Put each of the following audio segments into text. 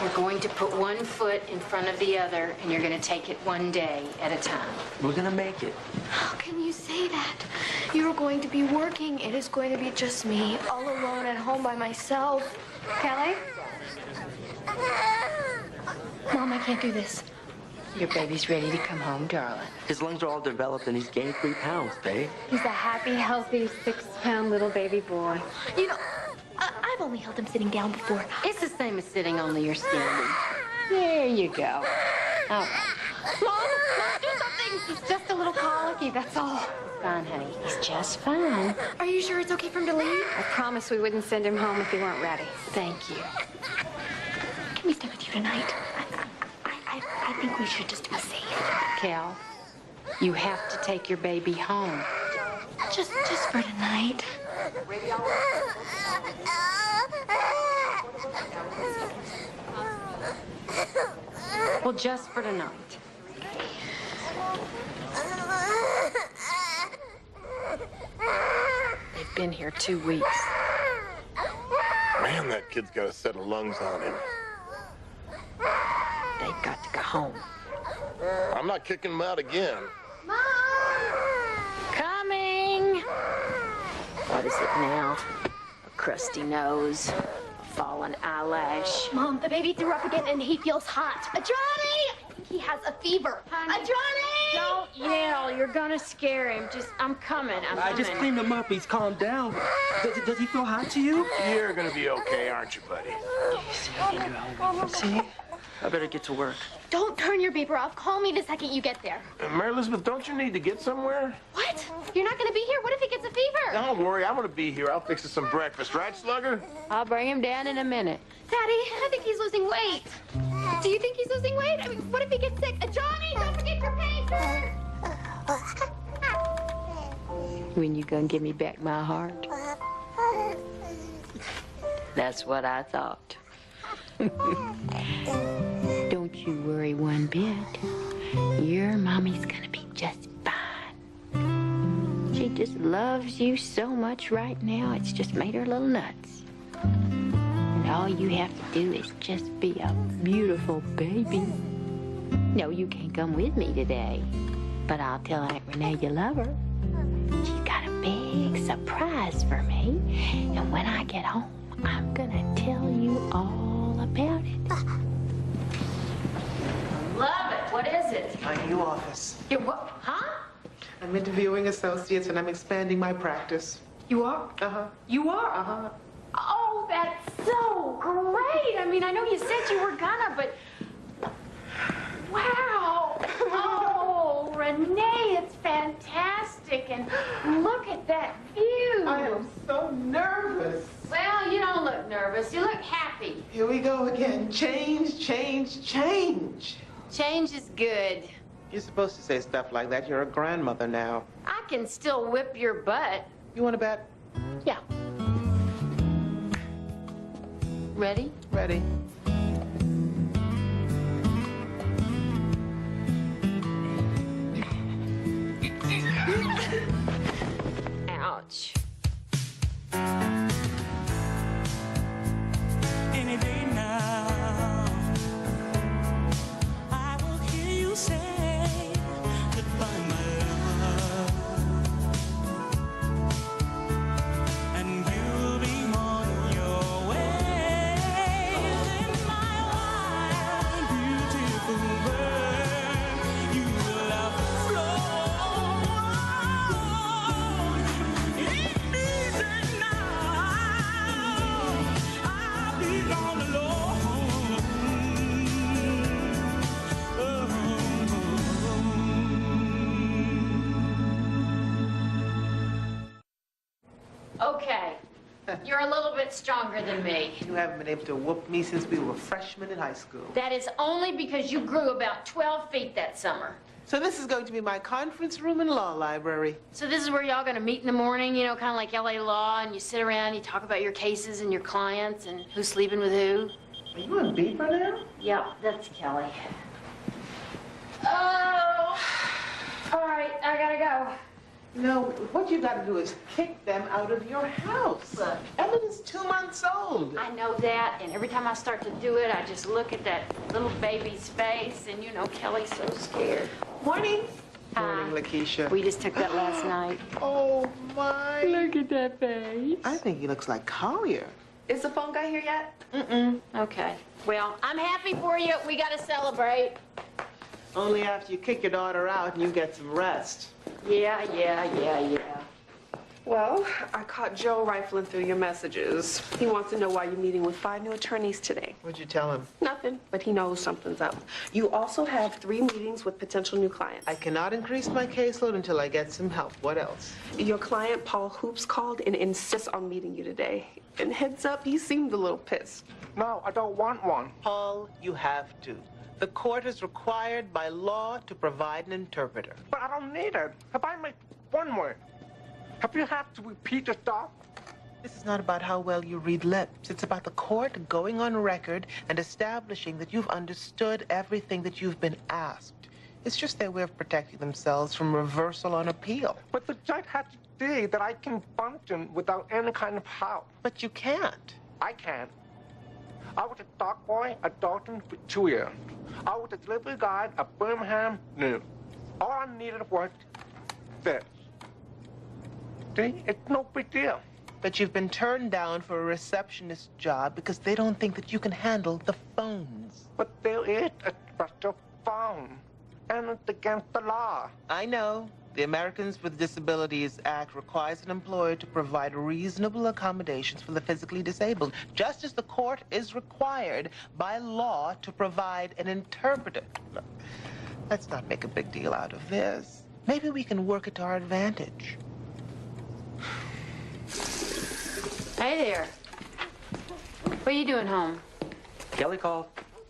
You're going to put one foot in front of the other, and you're going to take it one day at a time. We're gonna make it. How can you say that? You're going to be working. It is going to be just me, all alone at home by myself. Kelly? Mom, I can't do this. Your baby's ready to come home, darling. His lungs are all developed and he's gained 3 pounds, babe. He's a happy, healthy, 6-pound little baby boy. You know, I've only held him sitting down before. It's the same as sitting, only you're standing. There you go. All right. Mom, do something. He's just a little colicky, that's all. Fine, honey. He's just fine. Are you sure it's okay for him to leave? I promised we wouldn't send him home if he weren't ready. Thank you. Can we stay with you tonight? I think we should just be safe. Cal, you have to take your baby home. Just for tonight. Well, just for tonight. They've been here 2 weeks. Man, that kid's got a set of lungs on him. They've got to go home. I'm not kicking him out again. Coming! What is it now? A crusty nose, a fallen eyelash. Mom, the baby threw up again and he feels hot. Johnny! I think he has a fever. Johnny! Don't yell. You're gonna scare him. I'm coming. I just cleaned him up. He's calmed down. Does he feel hot to you? You're gonna be okay, aren't you, buddy? See? I better get to work. Don't turn your beeper off. Call me the second you get there. Mary Elizabeth, don't you need to get somewhere? What? You're not going to be here? What if he gets a fever? Don't worry, I'm gonna be here. I'll fix us some breakfast, right, Slugger? I'll bring him down in a minute. Daddy, I think he's losing weight. Do you think he's losing weight? I mean, what if he gets sick? Johnny, don't forget your paper! When you gonna give me back my heart? That's what I thought. Don't you worry one bit. Your mommy's gonna be just fine. She just loves you so much right now, it's just made her a little nuts. And all you have to do is just be a beautiful baby. No, you can't come with me today, but I'll tell Aunt Renee you love her. She's got a big surprise for me, and when I get home, I'm gonna tell you all about it. Love it. What is it? My new office. Your what? Huh? I'm interviewing associates and I'm expanding my practice. You are? Uh-huh. You are? Uh-huh. Oh, that's so great. I mean, I know you said you were gonna, but... Wow. Oh, Renee, it's fantastic. And look at that view. I am so nervous. Well, you don't look nervous. You look happy. Here we go again. Change, change, change. Change is good. You're supposed to say stuff like that. You're a grandmother now. I can still whip your butt. You want to bet? Yeah. Ready? Ready. Ouch. Any day now, I will hear you say goodbye, my love, and you'll be on your way. In my wild, beautiful world, you will have flown. Easy now, I'll be gone alone. Okay. You're a little bit stronger than me. You haven't been able to whoop me since we were freshmen in high school. That is only because you grew about 12 feet that summer. So this is going to be my conference room and law library. So this is where y'all gonna meet in the morning, you know, kind of like LA Law, and you sit around, you talk about your cases and your clients and who's sleeping with who. Are you in beeper now? Yep, that's Kelly. Oh! All right, I gotta go. No, what you got to do is kick them out of your house. Look. Ellen is 2 months months old. I know that, and every time I start to do it, I just look at that little baby's face, and you know, Kelly's so scared. Morning. Hi. Morning, Lakeisha. We just took that last night. Oh, my. Look at that face. I think he looks like Collier. Is the phone guy here yet? Okay. Well, I'm happy for you. We got to celebrate. Only after you kick your daughter out and you get some rest. Yeah. Well, I caught Joe rifling through your messages. He wants to know why you're meeting with 5 new attorneys today. What'd you tell him? Nothing, but he knows something's up. You also have 3 meetings with potential new clients. I cannot increase my caseload until I get some help. What else? Your client, Paul Hoops, called and insists on meeting you today. And heads up, he seemed a little pissed. No, I don't want one. Paul, you have to. The court is required by law to provide an interpreter. But I don't need it. Have I made one word? Have you had to repeat yourself? This is not about how well you read lips. It's about the court going on record and establishing that you've understood everything that you've been asked. It's just their way of protecting themselves from reversal on appeal. But the judge had to see that I can function without any kind of help. But you can't. I can. I was a dock boy at Dalton for 2 years. I was a delivery guy at Birmingham News. All I needed was this. See, it's no big deal. But you've been turned down for a receptionist job because they don't think that you can handle the phones. But there is a special phone, and it's against the law. I know. The Americans with Disabilities Act requires an employer to provide reasonable accommodations for the physically disabled, just as the court is required by law to provide an interpreter. Look, let's not make a big deal out of this. Maybe we can work it to our advantage. Hey there. What are you doing home? Kelly called.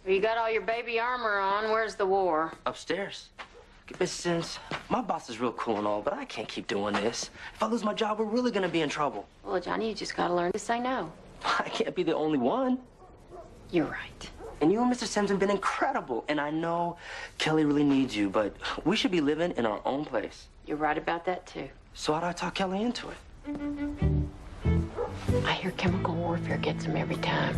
Well, you got all your baby armor on. Where's the war? Upstairs. Miss Sims, my boss is real cool and all, but I can't keep doing this. If I lose my job, we're really gonna be in trouble. Well, Johnny, you just gotta learn to say no. I can't be the only one. You're right. And you and Mr. Sims have been incredible. And I know Kelly really needs you, but we should be living in our own place. You're right about that, too. So how do I talk Kelly into it? I hear chemical warfare gets them every time.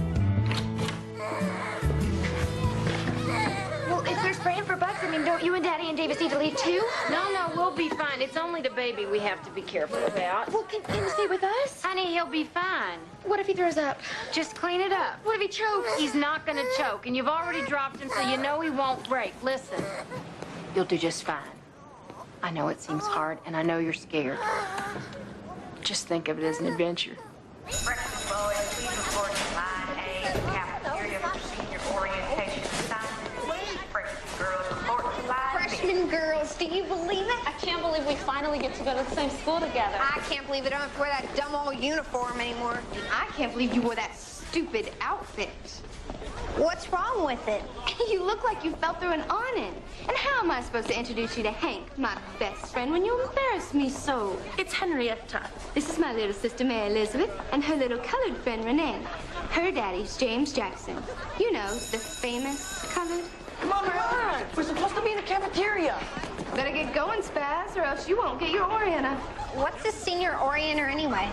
Well, if they're spraying for bugs, I mean, don't you and Daddy and Davis need to leave too? No, we'll be fine. It's only the baby we have to be careful about. Well, can you stay with us? Honey, he'll be fine. What if he throws up? Just clean it up. What if he chokes? He's not gonna choke, and you've already dropped him, so you know he won't break. Listen, you'll do just fine. I know it seems hard, and I know you're scared. Just think of it as an adventure. Breakfast boys, please report to line A, cafeteria for senior orientation assignment. Freshman girls report to line B. Freshman girls, do you believe it? I can't believe we finally get to go to the same school together. I can't believe they don't have to wear that dumb old uniform anymore. I can't believe you wore that stupid outfit. What's wrong with it? You look like you fell through an awning. And how am I supposed to introduce you to Hank, my best friend, when you embarrass me so? It's Henrietta. This is my little sister, Mary Elizabeth, and her little colored friend, Renee. Her daddy's James Jackson. You know, the famous colored. Come on. We're supposed to be in the cafeteria. Better get going, Spaz, or else you won't get your Oriental. What's a senior orienter anyway?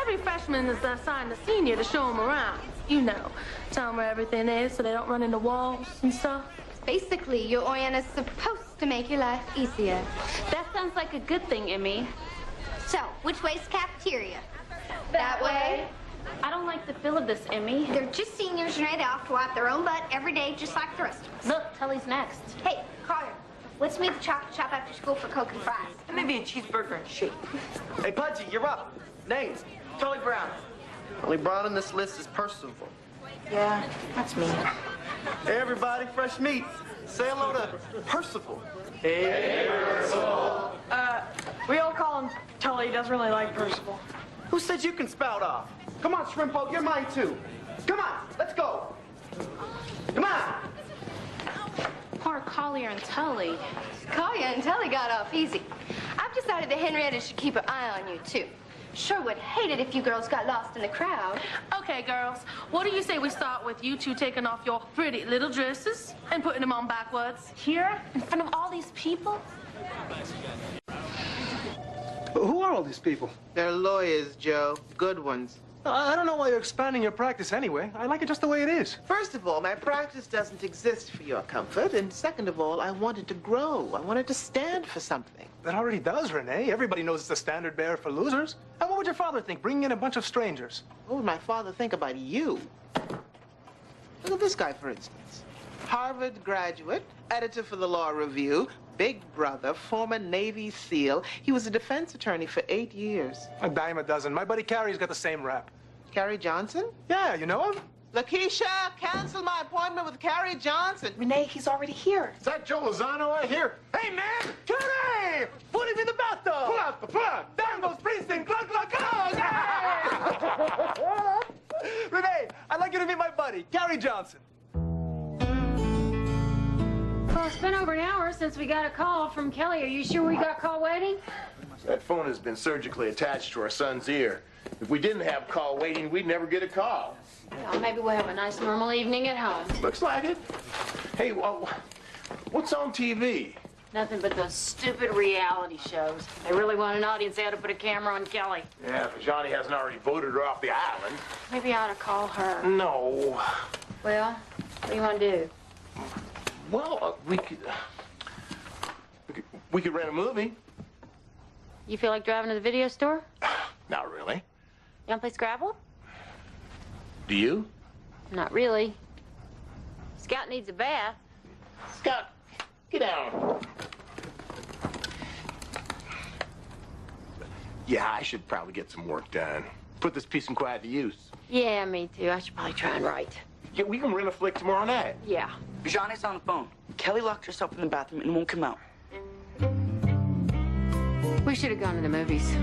Every freshman is assigned a senior to show them around. You know, tell them where everything is so they don't run into walls and stuff. Basically, your Oriental's supposed to make your life easier. That sounds like a good thing, Emmy. So, which way's the cafeteria? That way. I don't like the feel of this, Emmy. They're just seniors and ready off to wipe their own butt every day, just like the rest of us. Look, Tully's next. Hey, Carter, let's meet the chocolate shop after school for Coke and fries. And maybe a cheeseburger and shake. Hey, Pudgy, you're up. Name, Charlie Brown. Charlie Brown on this list is Percival. Yeah, that's me. Hey, everybody, fresh meat. Say hello to Percival. Hey, Percival. We all call him Tully. He doesn't really like Percival. Who said you can spout off? Come on, Shrimpo, you're mine too. Come on, let's go. Come on. Poor Collier and Tully. Collier and Tully got off easy. I've decided that Henrietta should keep an eye on you, too. Sure would hate it if you girls got lost in the crowd. Okay, girls. What do you say we start with you two taking off your pretty little dresses and putting them on backwards? Here, in front of all these people? Who are all these people? They're lawyers, Joe. Good ones. I don't know why you're expanding your practice anyway. I like it just the way it is. First of all, my practice doesn't exist for your comfort. And second of all, I want it to grow. I want it to stand for something. That already does, Renee. Everybody knows it's a standard bearer for losers. And what would your father think, bringing in a bunch of strangers? What would my father think about you? Look at this guy, for instance. Harvard graduate, editor for the Law Review, big brother, former Navy SEAL. He was a defense attorney for 8 years. A dime a dozen. My buddy Carrie's got the same rap. Carrie Johnson? Yeah, you know him? Lakeisha, cancel my appointment with Carrie Johnson. Renee, he's already here. Is that Joe Lozano I hear? Hey, man! Kenny! Put him in the bathtub! Pull out the plug! Down goes Springsteen! Glug, glug, glug! Hey! Renee, I'd like you to meet my buddy, Carrie Johnson. Well, it's been over an hour since we got a call from Kelly. Are you sure we got call waiting? That phone has been surgically attached to our son's ear. If we didn't have call waiting, we'd never get a call. Well, maybe we'll have a nice normal evening at home. Looks like it. Hey, well, what's on TV? Nothing but those stupid reality shows. They really want an audience. They ought to put a camera on Kelly. Yeah, if Johnny hasn't already voted her off the island. Maybe I ought to call her. No. Well, what do you want to do? Well, we could rent a movie. You feel like driving to the video store? Not really. You want to play Scrabble? Do you? Not really. Scout needs a bath. Scott, get down. Yeah, I should probably get some work done. Put this peace and quiet to use. Yeah, me too. I should probably try and write. Yeah, we can rent a flick tomorrow night. Yeah. Johnny's on the phone. Kelly locked herself in the bathroom and won't come out. We should have gone to the movies.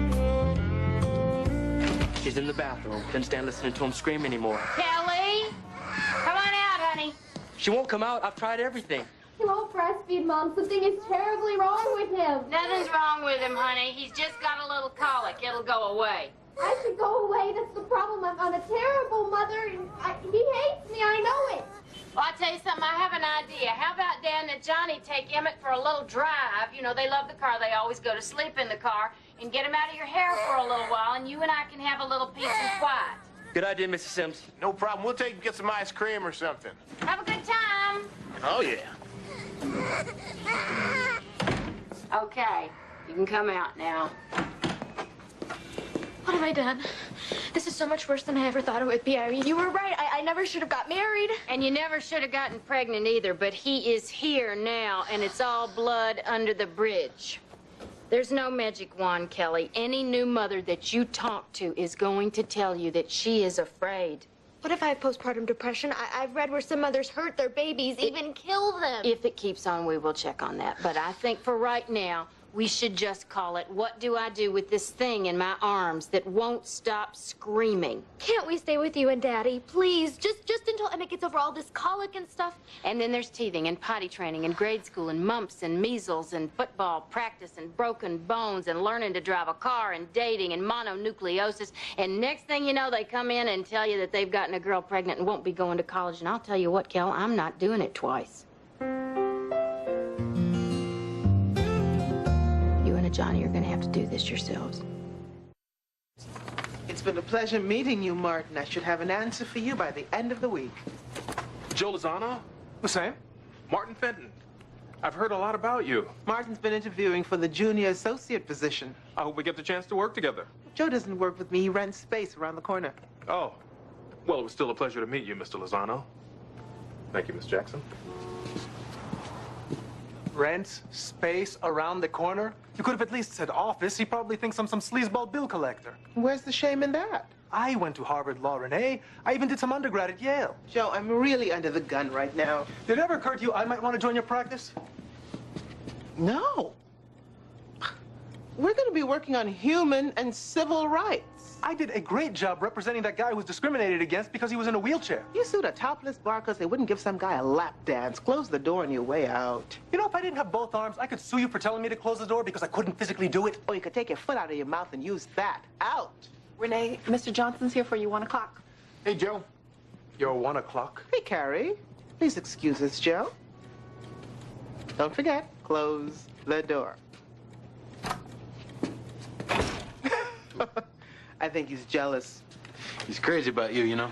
She's in the bathroom. Couldn't stand listening to him scream anymore. Kelly! Come on out, honey. She won't come out. I've tried everything. He won't breastfeed, Mom. Something is terribly wrong with him. Nothing's wrong with him, honey. He's just got a little colic. It'll go away. I should go away. That's the problem. I'm a terrible mother. He hates me. I know it. Well, I'll tell you something. I have an idea. How about Dan and Johnny take Emmett for a little drive? You know, they love the car. They always go to sleep in the car. And get him out of your hair for a little while, and you and I can have a little peace and quiet. Good idea, Mrs. Sims. No problem. We'll take and get some ice cream or something. Have a good time. Oh, yeah. Okay. You can come out now. What have I done? This is so much worse than I ever thought it would be. I mean, you were right. I never should have got married. And you never should have gotten pregnant either, but he is here now, and it's all blood under the bridge. There's no magic wand, Kelly. Any new mother that you talk to is going to tell you that she is afraid. What if I have postpartum depression? I've read where some mothers hurt their babies, even kill them. If it keeps on, we will check on that. But I think for right now, we should just call it, what do I do with this thing in my arms that won't stop screaming? Can't we stay with you and Daddy, please? Just until Emmett gets over all this colic and stuff. And then there's teething and potty training and grade school and mumps and measles and football practice and broken bones and learning to drive a car and dating and mononucleosis. And next thing you know, they come in and tell you that they've gotten a girl pregnant and won't be going to college. And I'll tell you what, Kel, I'm not doing it twice. Johnny, you're going to have to do this yourselves. It's been a pleasure meeting you, Martin. I should have an answer for you by the end of the week. Joe Lozano? The same. Martin Fenton. I've heard a lot about you. Martin's been interviewing for the junior associate position. I hope we get the chance to work together. Joe doesn't work with me. He rents space around the corner. Oh. Well, it was still a pleasure to meet you, Mr. Lozano. Thank you, Miss Jackson. Rents space around the corner? You could have at least said office. He probably thinks I'm some sleazeball bill collector. Where's the shame in that? I went to Harvard Law, Renee. I even did some undergrad at Yale. Joe, I'm really under the gun right now. Did it ever occur to you I might want to join your practice? No. We're going to be working on human and civil rights. I did a great job representing that guy who was discriminated against because he was in a wheelchair. You sued a topless bar because they wouldn't give some guy a lap dance. Close the door on your way out. You know, if I didn't have both arms, I could sue you for telling me to close the door because I couldn't physically do it. Or you could take your foot out of your mouth and use that. Out. Renee, Mr. Johnson's here for you, 1 o'clock. Hey, Joe. You're 1 o'clock. Hey, Carrie. Please excuse us, Joe. Don't forget, close the door. I think he's jealous. He's crazy about you, you know?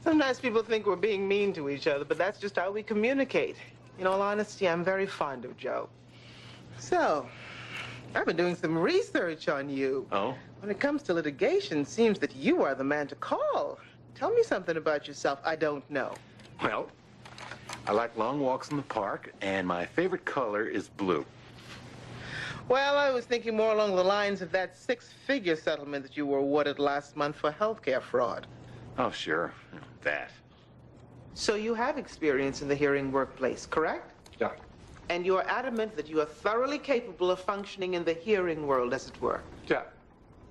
Sometimes people think we're being mean to each other, but that's just how we communicate. In all honesty, I'm very fond of Joe. So, I've been doing some research on you. Oh? When it comes to litigation, it seems that you are the man to call. Tell me something about yourself I don't know. Well, I like long walks in the park, and my favorite color is blue. Well, I was thinking more along the lines of that six-figure settlement that you were awarded last month for healthcare fraud. Oh, sure. That. So you have experience in the hearing workplace, correct? Yeah. And you are adamant that you are thoroughly capable of functioning in the hearing world, as it were. Yeah.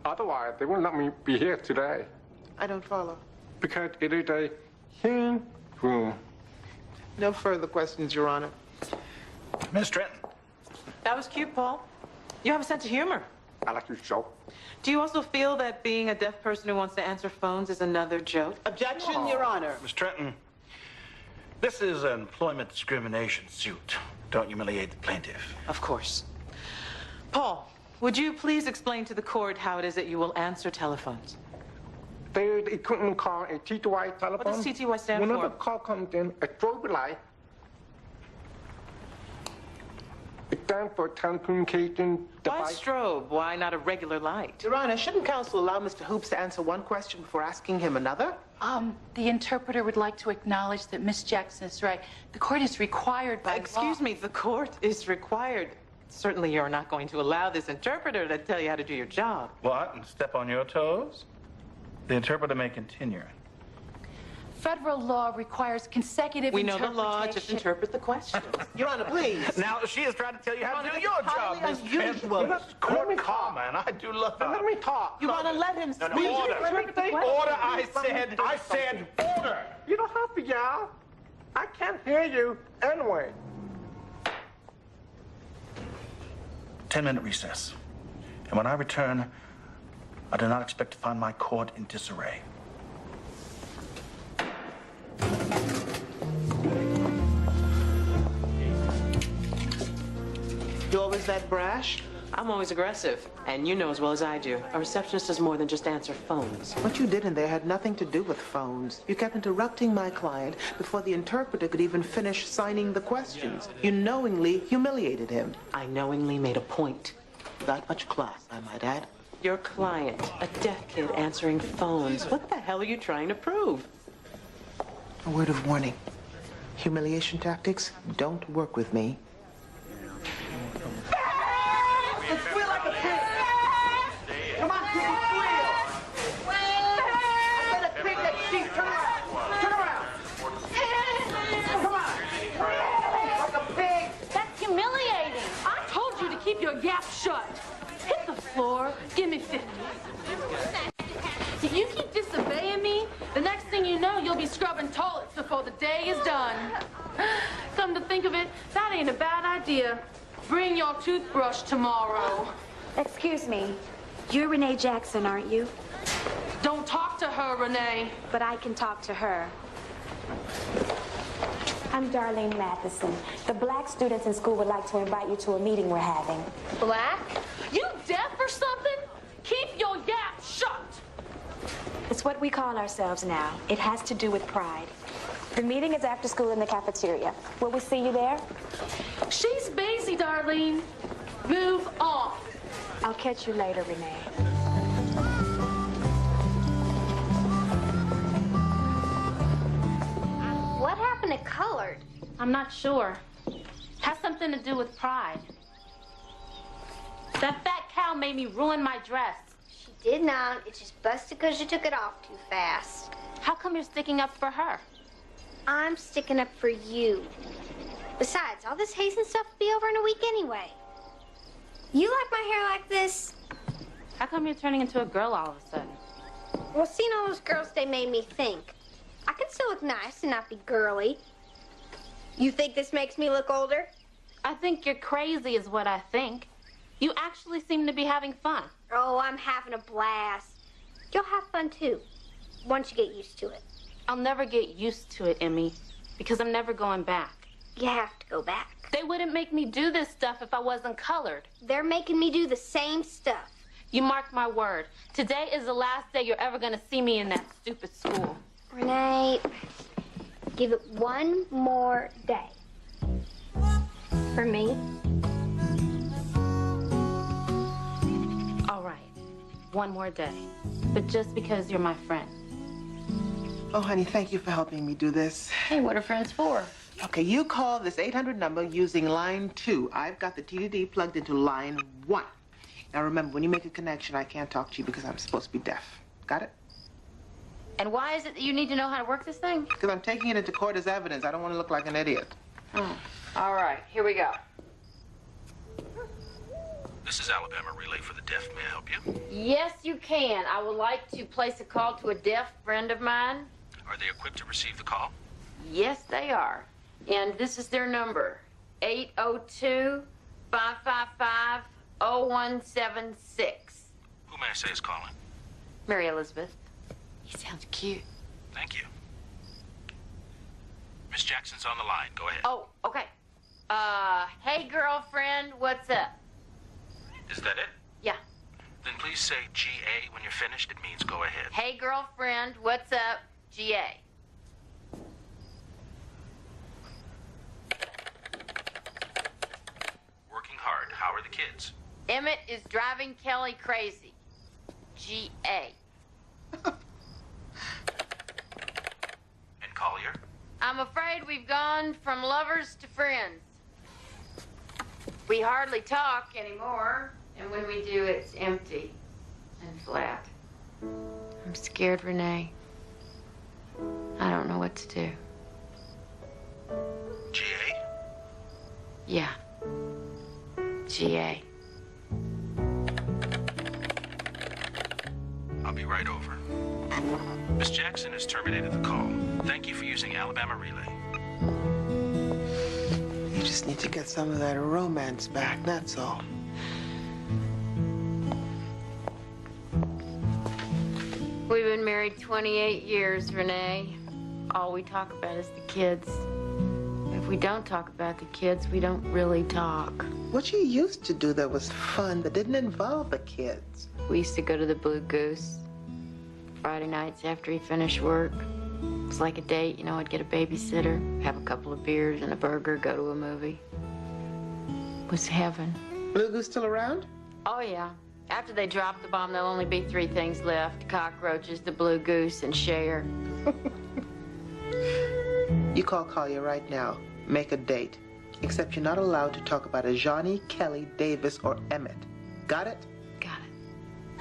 Otherwise, they wouldn't let me be here today. I don't follow. Because it is a hearing room. No further questions, Your Honor. Miss Trenton. That was cute, Paul. You have a sense of humor. I like your show. Do you also feel that being a deaf person who wants to answer phones is another joke? Objection, Your Honor. Miss Trenton, this is an employment discrimination suit. Don't humiliate the plaintiff. Of course. Paul, would you please explain to the court how it is that you will answer telephones? They couldn't call a TTY telephone. What does TTY stand for? Whenever the call comes in, a strobe light. It stands for telecommunication Why device. strobe? Why not a regular light? Your Honor, shouldn't counsel allow Mr. Hoops to answer one question before asking him another? The interpreter would like to acknowledge that Miss Jackson is right. The court is required by Excuse me, the court is required. Certainly you're not going to allow this interpreter to tell you how to do your job. What? And step on your toes? The interpreter may continue. Federal law requires consecutive We know the interpretation. law, just interpret the question. Your Honor, please. Now, she is trying to tell you how to do Honor, your it's job, highly Miss Trenton. unusual. That's court karma, and I do love her. Let me talk. You want to let him speak? No, order. Order, I said order. You don't have to yell. I can't hear you anyway. 10-minute recess. And when I return, I do not expect to find my court in disarray. You always that brash? I'm always aggressive, and you know as well as I do. A receptionist does more than just answer phones. What you did in there had nothing to do with phones. You kept interrupting my client before the interpreter could even finish signing the questions. You knowingly humiliated him. I knowingly made a point. Without much class, I might add. Your client, a deaf kid answering phones. What the hell are you trying to prove? A word of warning. Humiliation tactics don't work with me. Squeal like a pig. Come on, people, squeal. Let a pig that sheep. Turn around. Turn around. Come on. Like a pig. That's humiliating. I told you to keep your gap shut. Hit the floor. Give me 50. If you keep disobeying me, the next thing you know, you'll be scrubbing toilets before the day is done. Come to think of it, that ain't a bad idea. Bring your toothbrush tomorrow. Excuse me. You're Renee Jackson, aren't you? Don't talk to her, Renee. But I can talk to her. I'm Darlene Matheson. The black students in school would like to invite you to a meeting we're having. Black? You deaf or something? Keep your gap shut. It's what we call ourselves now. It has to do with pride. The meeting is after school in the cafeteria. Will we see you there? She's busy, Darlene. Move on. I'll catch you later, Renee. What happened to colored? I'm not sure. Has something to do with pride. That fat cow made me ruin my dress. She did not. It's just busted because you took it off too fast. How come you're sticking up for her? I'm sticking up for you. Besides, all this hazing stuff will be over in a week anyway. You like my hair like this? How come you're turning into a girl all of a sudden? Well, seeing all those girls, they made me think. I can still look nice and not be girly. You think this makes me look older? I think you're crazy is what I think. You actually seem to be having fun. Oh, I'm having a blast. You'll have fun, too, once you get used to it. I'll never get used to it, Emmy, because I'm never going back. You have to go back. They wouldn't make me do this stuff if I wasn't colored. They're making me do the same stuff. You mark my word. Today is the last day you're ever gonna see me in that stupid school. Renee, give it one more day. For me. All right, one more day. But just because you're my friend. Oh, honey, thank you for helping me do this. Hey, what are friends for? Okay, you call this 800 number using line 2. I've got the TDD plugged into line 1. Now remember, when you make a connection, I can't talk to you because I'm supposed to be deaf. Got it? And why is it that you need to know how to work this thing? Because I'm taking it into court as evidence. I don't want to look like an idiot. Oh. All right, here we go. This is Alabama Relay for the Deaf. May I help you? Yes, you can. I would like to place a call to a deaf friend of mine. Are they equipped to receive the call? Yes, they are. And this is their number, 802-555-0176. Who may I say is calling? Mary Elizabeth. He sounds cute. Thank you. Miss Jackson's on the line. Go ahead. Oh, okay. Hey, girlfriend, what's up? Is that it? Yeah. Then please say GA when you're finished. It means go ahead. Hey, girlfriend, what's up? GA. Working hard. How are the kids? Emmett is driving Kelly crazy. GA. And Collier? I'm afraid we've gone from lovers to friends. We hardly talk anymore, and when we do, it's empty and flat. I'm scared, Renee. I don't know what to do. GA? Yeah. GA. I'll be right over. Miss Jackson has terminated the call. Thank you for using Alabama Relay. You just need to get some of that romance back, that's all. We've been married 28 years, Renee. All we talk about is the kids. If we don't talk about the kids, we don't really talk. What you used to do that was fun that didn't involve the kids? We used to go to the Blue Goose Friday nights after he finished work. It was like a date, you know. I'd get a babysitter, have a couple of beers and a burger, go to a movie. It was heaven. Blue Goose still around? Oh, yeah. After they drop the bomb, there'll only be 3 things left. Cockroaches, the Blue Goose, and Cher. You call Collier right now. Make a date. Except you're not allowed to talk about a Johnny, Kelly, Davis, or Emmett. Got it?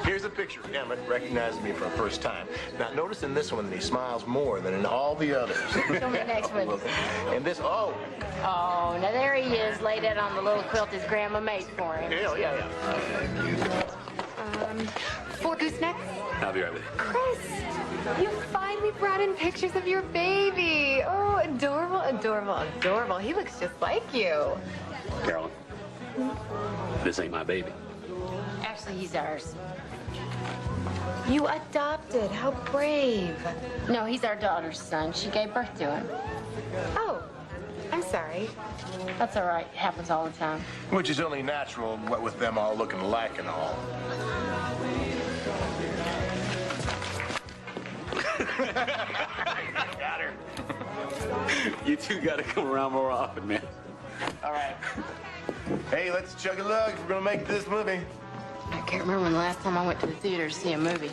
Here's a picture of Emmett recognizing me for the first time. Now, notice in this one that he smiles more than in all the others. Show me the next one. And this, oh. Oh, now there he is, laid out on the little quilt his grandma made for him. Yeah. 4 goosenecks? I'll be right with you. Chris, you finally brought in pictures of your baby. Oh, adorable, adorable, adorable. He looks just like you. Carolyn, this ain't my baby. Actually, he's ours. You adopted. How brave. No, he's our daughter's son. She gave birth to him. Oh, I'm sorry. That's all right. It happens all the time. Which is only natural, what with them all looking alike and all. Got her. You two gotta come around more often, man. All right. Hey, let's chug a lug. We're gonna make this movie. I can't remember when the last time I went to the theater to see a movie.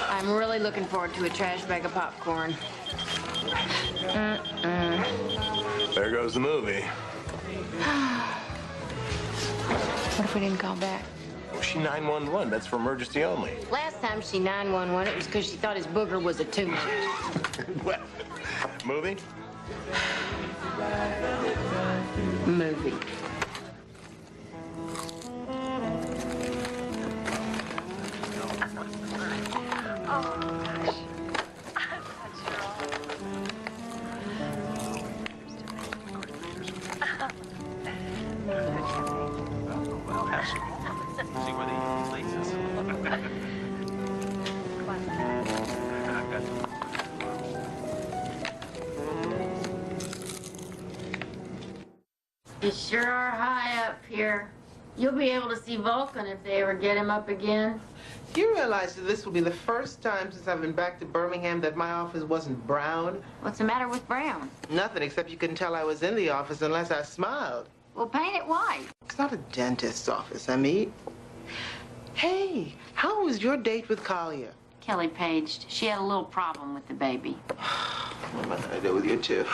I'm really looking forward to a trash bag of popcorn. There goes the movie. What if we didn't call back? Well, she 911. That's for emergency only. Last time she 911, it was because she thought his booger was a tumor. What? Movie? Movie. See where they place us. You sure are high up here. You'll be able to see Vulcan if they ever get him up again. You realize that this will be the first time since I've been back to Birmingham that my office wasn't brown? What's the matter with brown? Nothing, except you couldn't tell I was in the office unless I smiled. Well, paint it white. It's not a dentist's office I meet. Hey, how was your date with Collier? Kelly paged. She had a little problem with the baby. What am I gonna do with you two?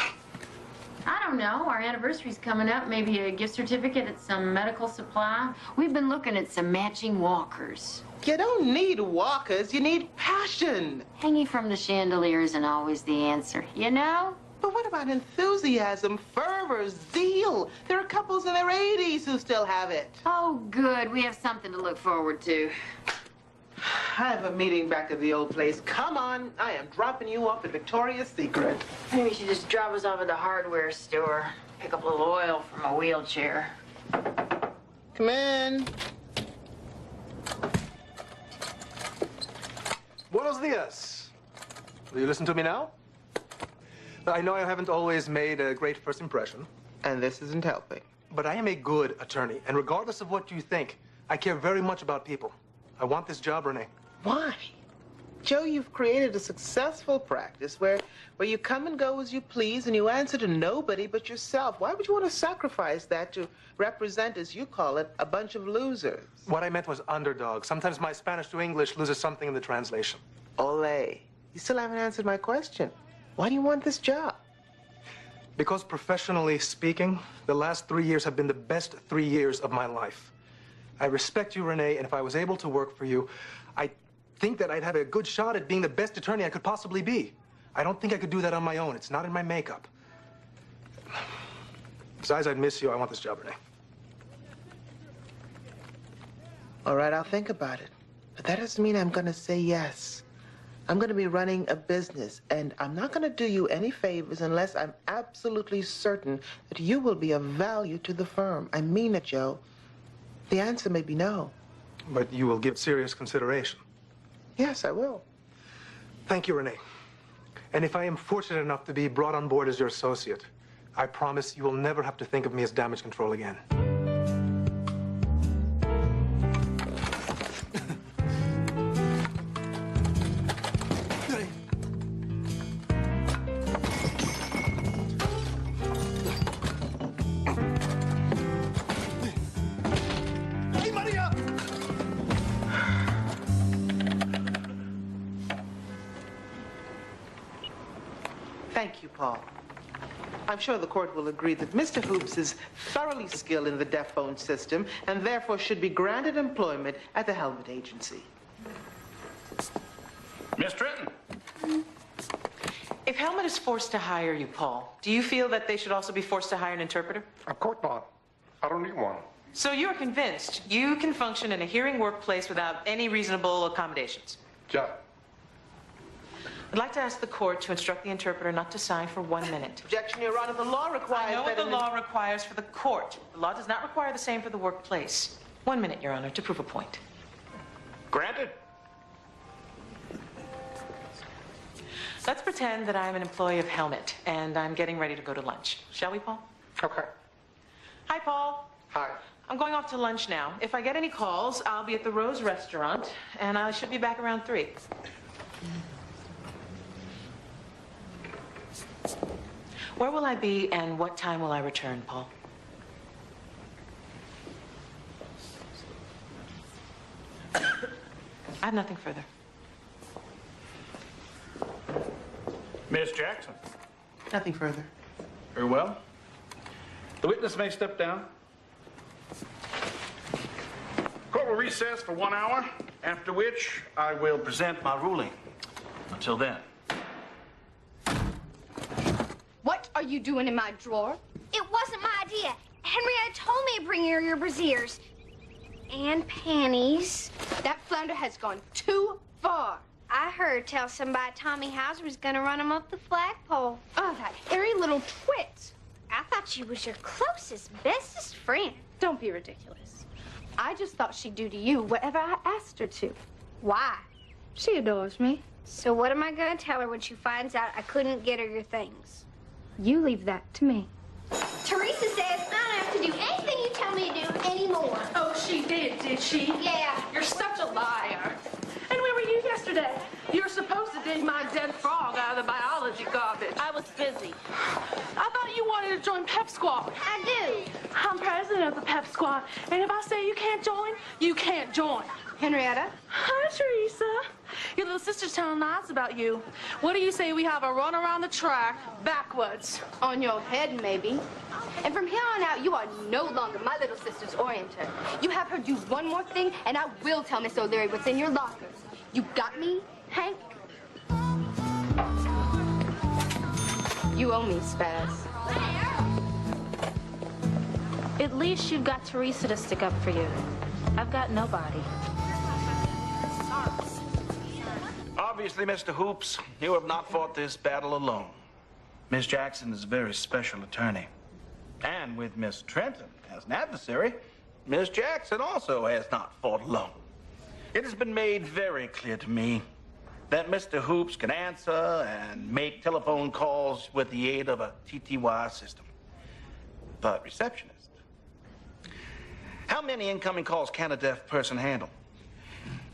I don't know. Our anniversary's coming up. Maybe a gift certificate at some medical supply. We've been looking at some matching walkers. You don't need walkers. You need passion. Hanging from the chandelier isn't always the answer, you know? But what about enthusiasm, fervor, zeal? There are couples in their 80s who still have it. Oh, good. We have something to look forward to. I have a meeting back at the old place. Come on. I am dropping you off at Victoria's Secret. Maybe you should just drop us off at the hardware store. Pick up a little oil from a wheelchair. Come in. Buenos dias. Will you listen to me now? I know I haven't always made a great first impression. And this isn't helping. But I am a good attorney, and regardless of what you think, I care very much about people. I want this job, Renee. Why? Joe, you've created a successful practice where you come and go as you please and you answer to nobody but yourself. Why would you want to sacrifice that to represent, as you call it, a bunch of losers? What I meant was underdog. Sometimes my Spanish to English loses something in the translation. Ole, you still haven't answered my question. Why do you want this job? Because professionally speaking, the last 3 years have been the best 3 years of my life. I respect you, Renee, and if I was able to work for you, I think that I'd have a good shot at being the best attorney I could possibly be. I don't think I could do that on my own. It's not in my makeup. Besides, I'd miss you. I want this job, Renee. All right, I'll think about it. But that doesn't mean I'm going to say yes. I'm going to be running a business, and I'm not going to do you any favors unless I'm absolutely certain that you will be of value to the firm. I mean it, Joe. The answer may be no. But you will give serious consideration. Yes, I will. Thank you, Renee. And if I am fortunate enough to be brought on board as your associate, I promise you will never have to think of me as damage control again. Thank you, Paul. I'm sure the court will agree that Mr. Hoops is thoroughly skilled in the deaf phone system and therefore should be granted employment at the Helmet Agency. Miss Trenton. If Helmet is forced to hire you, Paul, do you feel that they should also be forced to hire an interpreter? Of course not. I don't need one. So you're convinced you can function in a hearing workplace without any reasonable accommodations? Yeah. I'd like to ask the court to instruct the interpreter not to sign for 1 minute. Objection, Your Honor. The law requires... I know what the law requires for the court. The law does not require the same for the workplace. 1 minute, Your Honor, to prove a point. Granted. Let's pretend that I'm an employee of Helmet, and I'm getting ready to go to lunch. Shall we, Paul? Okay. Hi, Paul. Hi. I'm going off to lunch now. If I get any calls, I'll be at the Rose Restaurant, and I should be back around 3. Where will I be, and what time will I return, Paul? I have nothing further. Miss Jackson. Nothing further. Very well. The witness may step down. Court will recess for 1 hour, after which I will present my ruling. Until then. What are you doing in my drawer? It wasn't my idea. Henrietta told me to bring her your brassieres. And panties. That flounder has gone too far. I heard tell somebody Tommy Hauser was gonna run him up the flagpole. Oh, that airy little twit. I thought she was your closest, bestest friend. Don't be ridiculous. I just thought she'd do to you whatever I asked her to. Why? She adores me. So what am I gonna tell her when she finds out I couldn't get her your things? You leave that to me. Teresa says I don't have to do anything you tell me to do anymore. Oh, she did she? Yeah. You're such a liar. And where were you yesterday? You were supposed to dig my dead frog out of the biology garbage. I was busy. I thought you wanted to join Pep Squad. I do. I'm president of the Pep Squad, and if I say you can't join, you can't join. Henrietta? Hi, Teresa. Your little sister's telling lies about you. What do you say we have a run around the track backwards? On your head, maybe. And from here on out, you are no longer my little sister's orienter. You have her do one more thing, and I will tell Miss O'Leary what's in your lockers. You got me, Hank? You owe me, Spaz. At least you've got Teresa to stick up for you. I've got nobody. Obviously, Mr. Hoops, you have not fought this battle alone. Miss Jackson is a very special attorney. And with Miss Trenton as an adversary, Miss Jackson also has not fought alone. It has been made very clear to me that Mr. Hoops can answer and make telephone calls with the aid of a TTY system. But receptionist, how many incoming calls can a deaf person handle?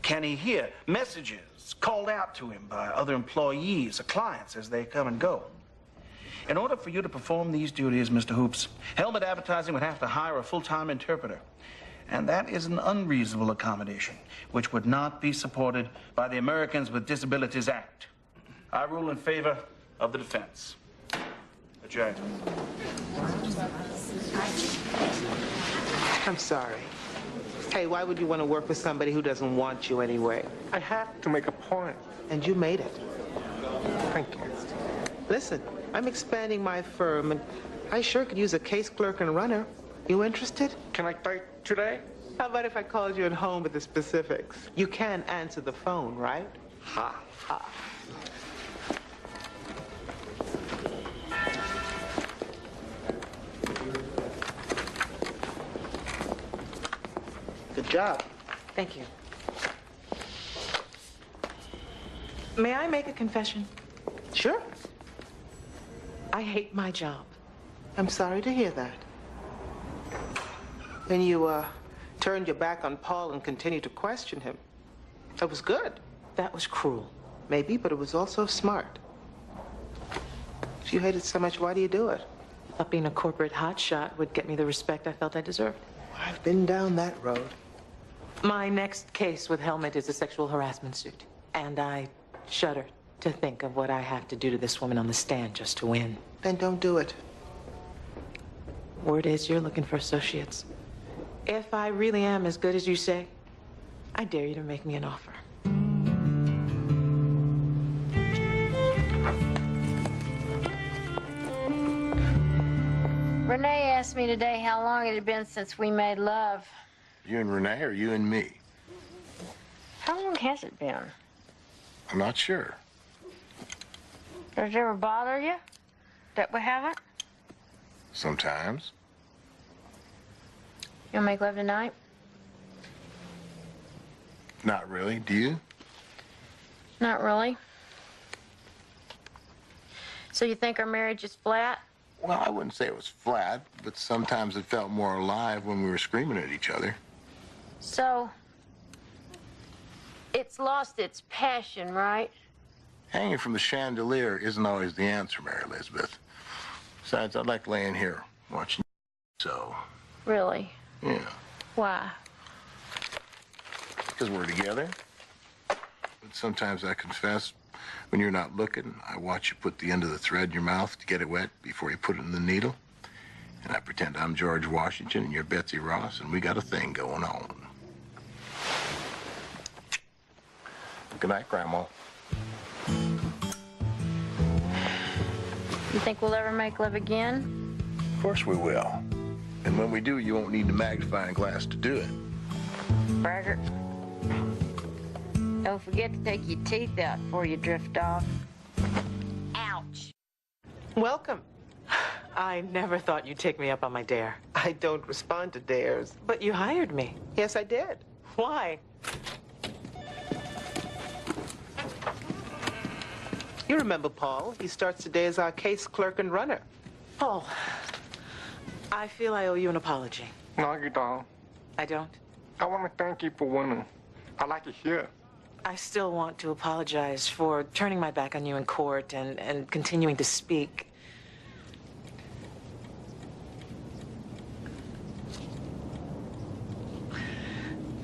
Can he hear messages called out to him by other employees or clients as they come and go? In order for you to perform these duties, Mr. Hoops, Helmet Advertising would have to hire a full-time interpreter. And that is an unreasonable accommodation, which would not be supported by the Americans with Disabilities Act. I rule in favor of the defense. Adjourned. I'm sorry. Hey, why would you want to work with somebody who doesn't want you anyway? I had to make a point. And you made it. Thank you. Listen, I'm expanding my firm, and I sure could use a case clerk and runner. You interested? Can I date today? How about if I called you at home with the specifics? You can answer the phone, right? Ha. Ha. Good job. Thank you. May I make a confession? Sure. I hate my job. I'm sorry to hear that. Then you, turned your back on Paul and continued to question him. That was good. That was cruel. Maybe, but it was also smart. If you hate it so much, why do you do it? I thought being a corporate hotshot would get me the respect I felt I deserved. I've been down that road. My next case with Helmet is a sexual harassment suit. And I shudder to think of what I have to do to this woman on the stand just to win. Then don't do it. Word is you're looking for associates. If I really am as good as you say, I dare you to make me an offer. Renee asked me today how long it had been since we made love. You and Renee or you and me? How long has it been? I'm not sure. Does it ever bother you that we haven't? Sometimes. You wanna make love tonight? Not really. Do you? Not really. So you think our marriage is flat? Well, I wouldn't say it was flat, but sometimes it felt more alive when we were screaming at each other. So, it's lost its passion, right? Hanging from the chandelier isn't always the answer, Mary Elizabeth. Besides, I'd like laying here watching so. Really? Yeah. Why? Because we're together. But sometimes I confess, when you're not looking, I watch you put the end of the thread in your mouth to get it wet before you put it in the needle. And I pretend I'm George Washington and you're Betsy Ross, and we got a thing going on. Good night, Grandma. You think we'll ever make love again? Of course we will. And when we do, you won't need the magnifying glass to do it. Braggart. Don't forget to take your teeth out before you drift off. Ouch. Welcome. I never thought you'd take me up on my dare. I don't respond to dares. But you hired me. Yes, I did. Why? You remember Paul. He starts today as our case clerk and runner. Paul, I feel I owe you an apology. No, you don't. I don't? I want to thank you for winning. I like it here. I still want to apologize for turning my back on you in court and continuing to speak.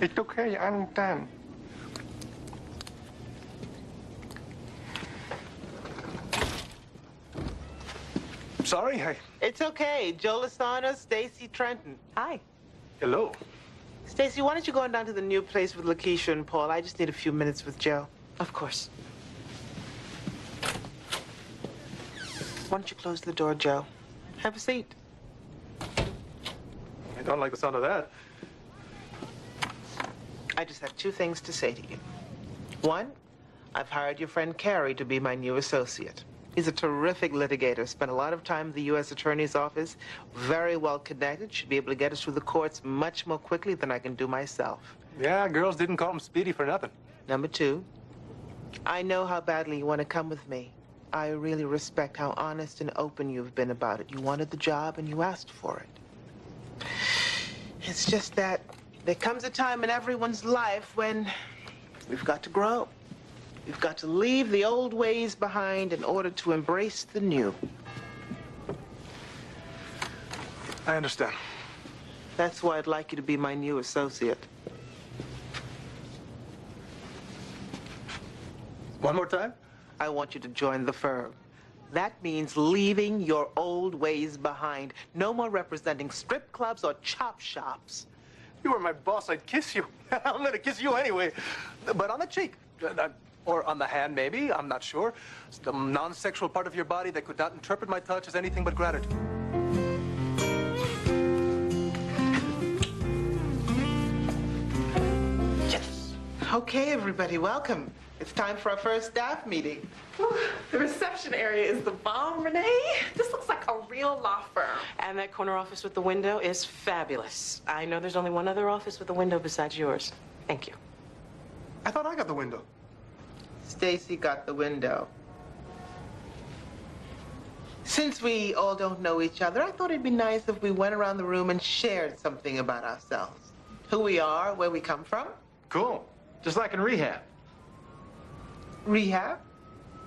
It's okay, I understand. Sorry, It's okay. Joe Lozano, Stacy Trenton. Hi. Hello. Stacy, why don't you go on down to the new place with Lakeisha and Paul? I just need a few minutes with Joe. Of course. Why don't you close the door, Joe? Have a seat. I don't like the sound of that. I just have two things to say to you. One, I've hired your friend Carrie to be my new associate. He's a terrific litigator, spent a lot of time in the U.S. Attorney's Office, very well connected, should be able to get us through the courts much more quickly than I can do myself. Yeah, girls didn't call him Speedy for nothing. Number two, I know how badly you want to come with me. I really respect how honest and open you've been about it. You wanted the job and you asked for it. It's just that there comes a time in everyone's life when we've got to grow. We've got to leave the old ways behind in order to embrace the new. I understand. That's why I'd like you to be my new associate. One more time? I want you to join the firm. That means leaving your old ways behind. No more representing strip clubs or chop shops. You were my boss, I'd kiss you. I'm gonna kiss you anyway. But on the cheek. Or on the hand, maybe. I'm not sure. Some non-sexual part of your body that could not interpret my touch as anything but gratitude. Yes. Okay, everybody, welcome. It's time for our first staff meeting. Whew, the reception area is the bomb, Renee. This looks like a real law firm. And that corner office with the window is fabulous. I know there's only one other office with a window besides yours. Thank you. I thought I got the window. Stacy got the window. Since we all don't know each other, I thought it'd be nice if we went around the room and shared something about ourselves. Who we are, where we come from. Cool. Just like in rehab. Rehab?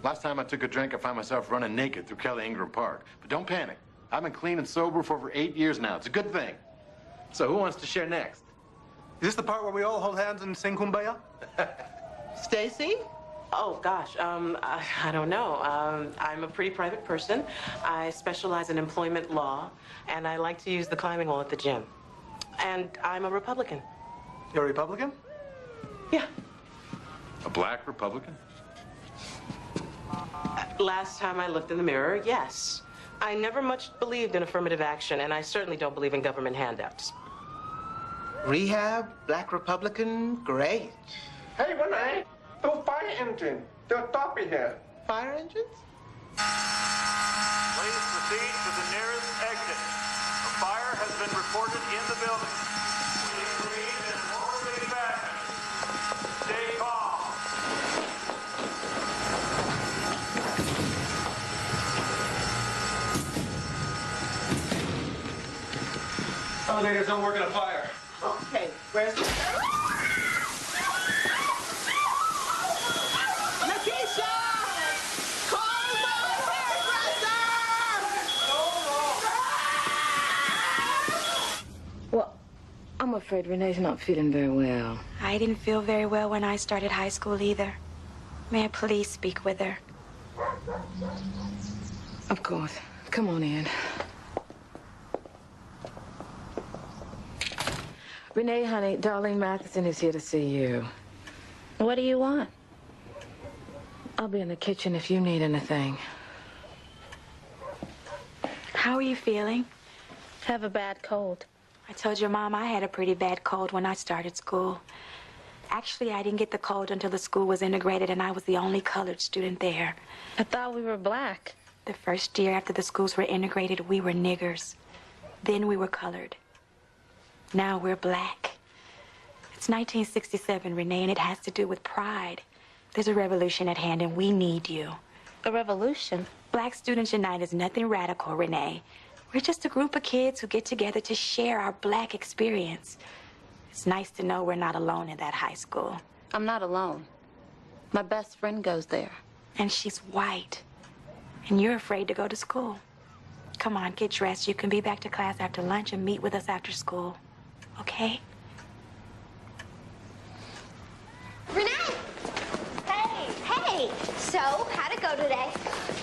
Last time I took a drink, I found myself running naked through Kelly Ingram Park. But don't panic. I've been clean and sober for over 8 years now. It's a good thing. So who wants to share next? Is this the part where we all hold hands and sing Kumbaya? Stacy? Oh, gosh, I don't know. I'm a pretty private person. I specialize in employment law, and I like to use the climbing wall at the gym. And I'm a Republican. You're a Republican? Yeah. A black Republican? Last time I looked in the mirror, yes. I never much believed in affirmative action, and I certainly don't believe in government handouts. Rehab, black Republican, great. Hey, Renee, those fire engine. They'll stop you here. Fire engines? Please proceed to the nearest exit. A fire has been reported in the building. Please breathe in an orderly fashion. Stay calm. Elevators don't work in a fire. Okay, where's the... Lakeisha! Call the hairdresser! Well, I'm afraid Renee's not feeling very well. I didn't feel very well when I started high school either. May I please speak with her? Of course. Come on in. Renee, honey, Darlene Matheson is here to see you. What do you want? I'll be in the kitchen if you need anything. How are you feeling? Have a bad cold. I told your mom I had a pretty bad cold when I started school. Actually, I didn't get the cold until the school was integrated and I was the only colored student there. I thought we were black. The first year after the schools were integrated, we were niggers. Then we were colored. Now we're black. It's 1967, Renee, and it has to do with pride. There's a revolution at hand, and we need you. A revolution? Black Students Unite is nothing radical, Renee. We're just a group of kids who get together to share our Black experience. It's nice to know we're not alone in that high school. I'm not alone. My best friend goes there. And she's white. And you're afraid to go to school. Come on, get dressed. You can be back to class after lunch and meet with us after school. Okay? Renee! Hey! Hey! So, how'd it go today?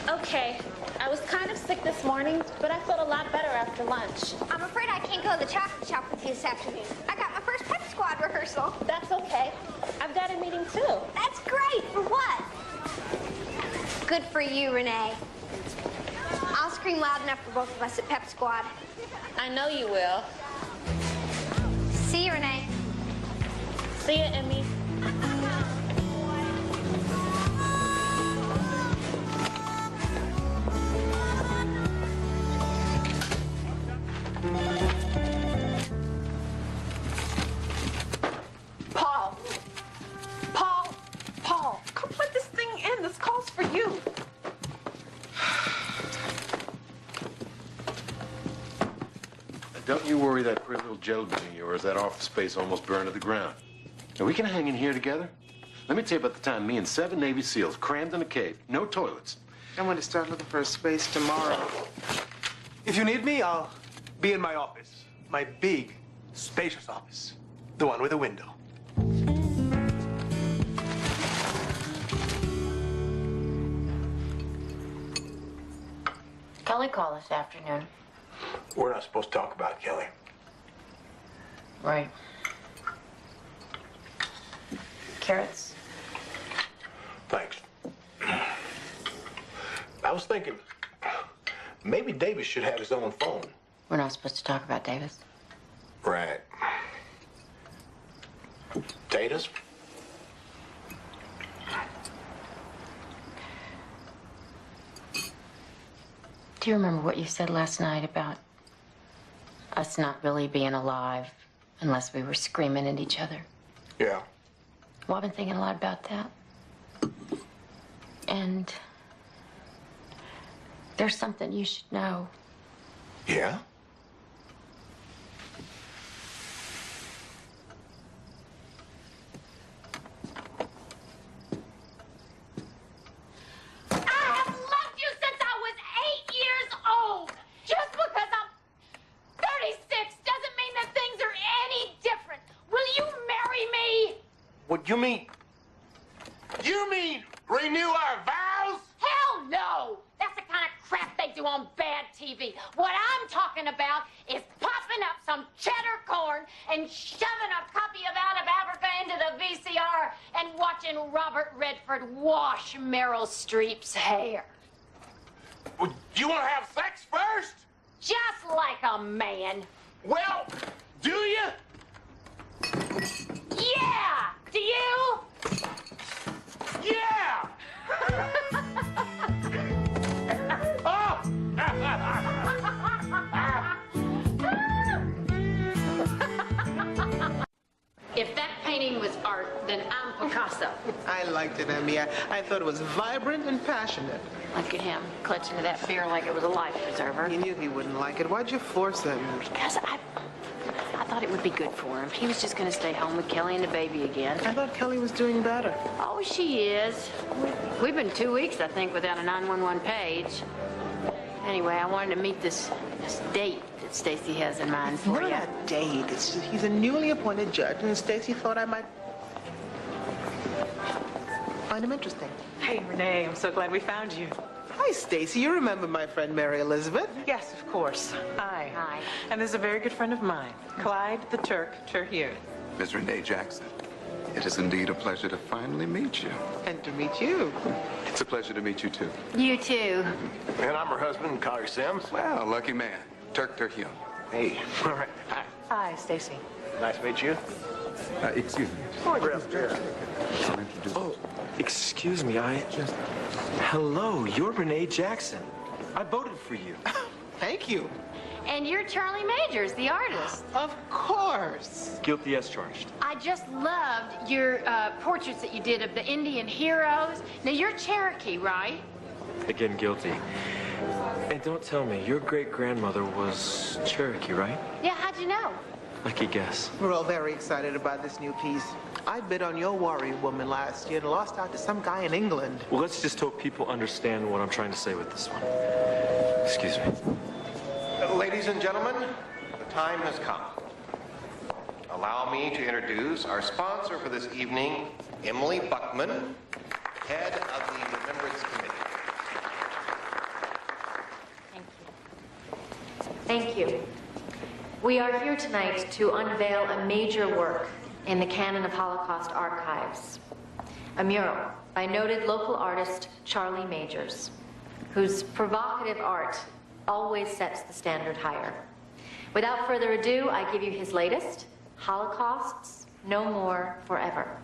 Okay. I was kind of sick this morning, but I felt a lot better after lunch. I'm afraid I can't go to the chocolate shop with you this afternoon. I got my first pep squad rehearsal. That's okay. I've got a meeting too. That's great. For what? Good for you, Renee. I'll scream loud enough for both of us at pep squad. I know you will. See you, Renee. See you, Emmy. Paul! Paul! Paul! Come put this thing in. This calls for you. Don't you worry that pretty little gentleman of yours. That office space almost burned to the ground. Now, we can hang in here together. Let me tell you about the time me and 7 Navy SEALs crammed in a cave. No toilets. I'm going to start looking for a space tomorrow. If you need me, I'll be in my office. My big, spacious office. The one with a window. Kelly called this afternoon. We're not supposed to talk about Kelly. Right. Carrots? Thanks. I was thinking, maybe Davis should have his own phone. We're not supposed to talk about Davis. Right. Potatoes? Do you remember what you said last night about us not really being alive unless we were screaming at each other? Yeah. Well, I've been thinking a lot about that. And there's something you should know. Yeah? What you mean? You mean renew our vows? Hell no! That's the kind of crap they do on bad TV. What I'm talking about is popping up some cheddar corn and shoving a copy of Out of Africa into the VCR and watching Robert Redford wash Meryl Streep's hair. Well, you want to have sex first? Just like a man. Well, do you? Yeah! Do you? Yeah! Oh! If that painting was art, then I'm Picasso. I liked it, Emmy. I thought it was vibrant and passionate. Look at him, clutching to that beer like it was a life preserver. You knew he wouldn't like it. Why'd you force him? Because I thought it would be good for him. He was just going to stay home with Kelly and the baby again. I thought Kelly was doing better. Oh, she is. We've been 2 weeks, I think, without a 911 page. Anyway, I wanted to meet this date that Stacy has in mind for Not you. a date. It's just, he's a newly appointed judge, and Stacy thought I might find him interesting. Hey, Renee, I'm so glad we found you. Hi, Stacy. You remember my friend Mary Elizabeth? Yes, of course. Hi. Hi. And there's a very good friend of mine, Clyde the Turk Terhune. Miss Renee Jackson, it is indeed a pleasure to finally meet you. And to meet you. It's a pleasure to meet you, too. You too. And I'm her husband, Collier Sims. Well, lucky man. Turk Terhune. Hey. All right. Hi. Hi, Stacy. Nice to meet you. Excuse me. Oh, excuse me, Hello, you're Renee Jackson. I voted for you. Thank you. And you're Charlie Majors, the artist. Of course. Guilty as charged. I just loved your portraits that you did of the Indian heroes. Now, you're Cherokee, right? Again, guilty. And don't tell me, your great-grandmother was Cherokee, right? Yeah, how'd you know? Lucky guess. We're all very excited about this new piece. I bid on your Warrior Woman last year and lost out to some guy in England. Well, let's just hope people understand what I'm trying to say with this one. Excuse me. Ladies and gentlemen, the time has come. Allow me to introduce our sponsor for this evening, Emily Buckman, head of the Remembrance Committee. Thank you. We are here tonight to unveil a major work in the canon of Holocaust archives. A mural by noted local artist Charlie Majors, whose provocative art always sets the standard higher. Without further ado, I give you his latest, Holocausts No More Forever.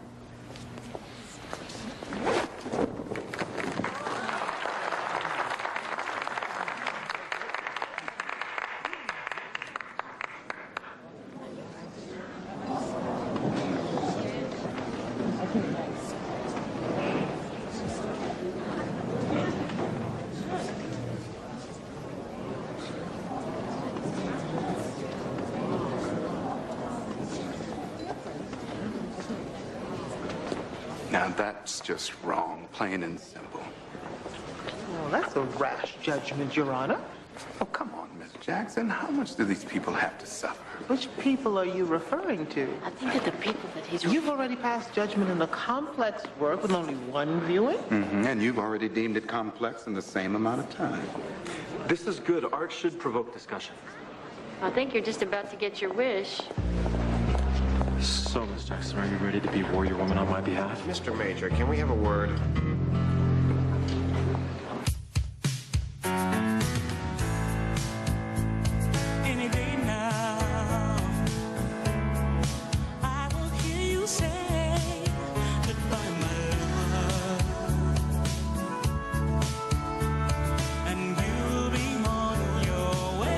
Now that's just wrong, plain and simple. Well, that's a rash judgment, Your Honor. Oh, come on, Miss Jackson. How much do these people have to suffer? Which people are you referring to? I think of the people that he's... You've already passed judgment in a complex work with only one viewing? Mm-hmm. And you've already deemed it complex in the same amount of time. This is good. Art should provoke discussion. I think you're just about to get your wish. So, Miss Jackson, are you ready to be Warrior Woman on my behalf? Mr. Major, can we have a word? Any day now, I will hear you say goodbye, my love, and you'll be on your way.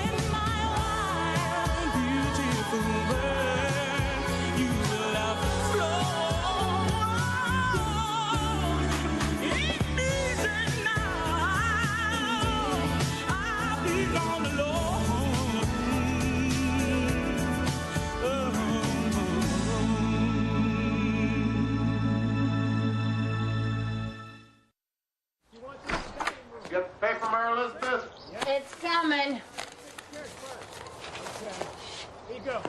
In my wild, beautiful world, you will have flown. Ain't easy now. I'll be gone alone. Get the paper, Mary Elizabeth? It's coming. Here you go.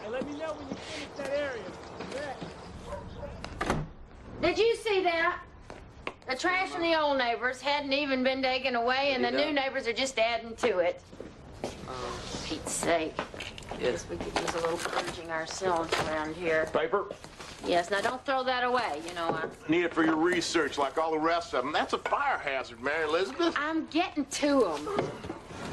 Hey, let me know when you finish that area. Did you see that? The trash from the old neighbors hadn't even been taken away, and the new neighbors are just adding to it. Oh, for Pete's sake. Guess we could use a little purging ourselves around here. Paper? Yes, now don't throw that away. You know, Need it for your research like all the rest of them. That's a fire hazard, Mary Elizabeth. I'm getting to them.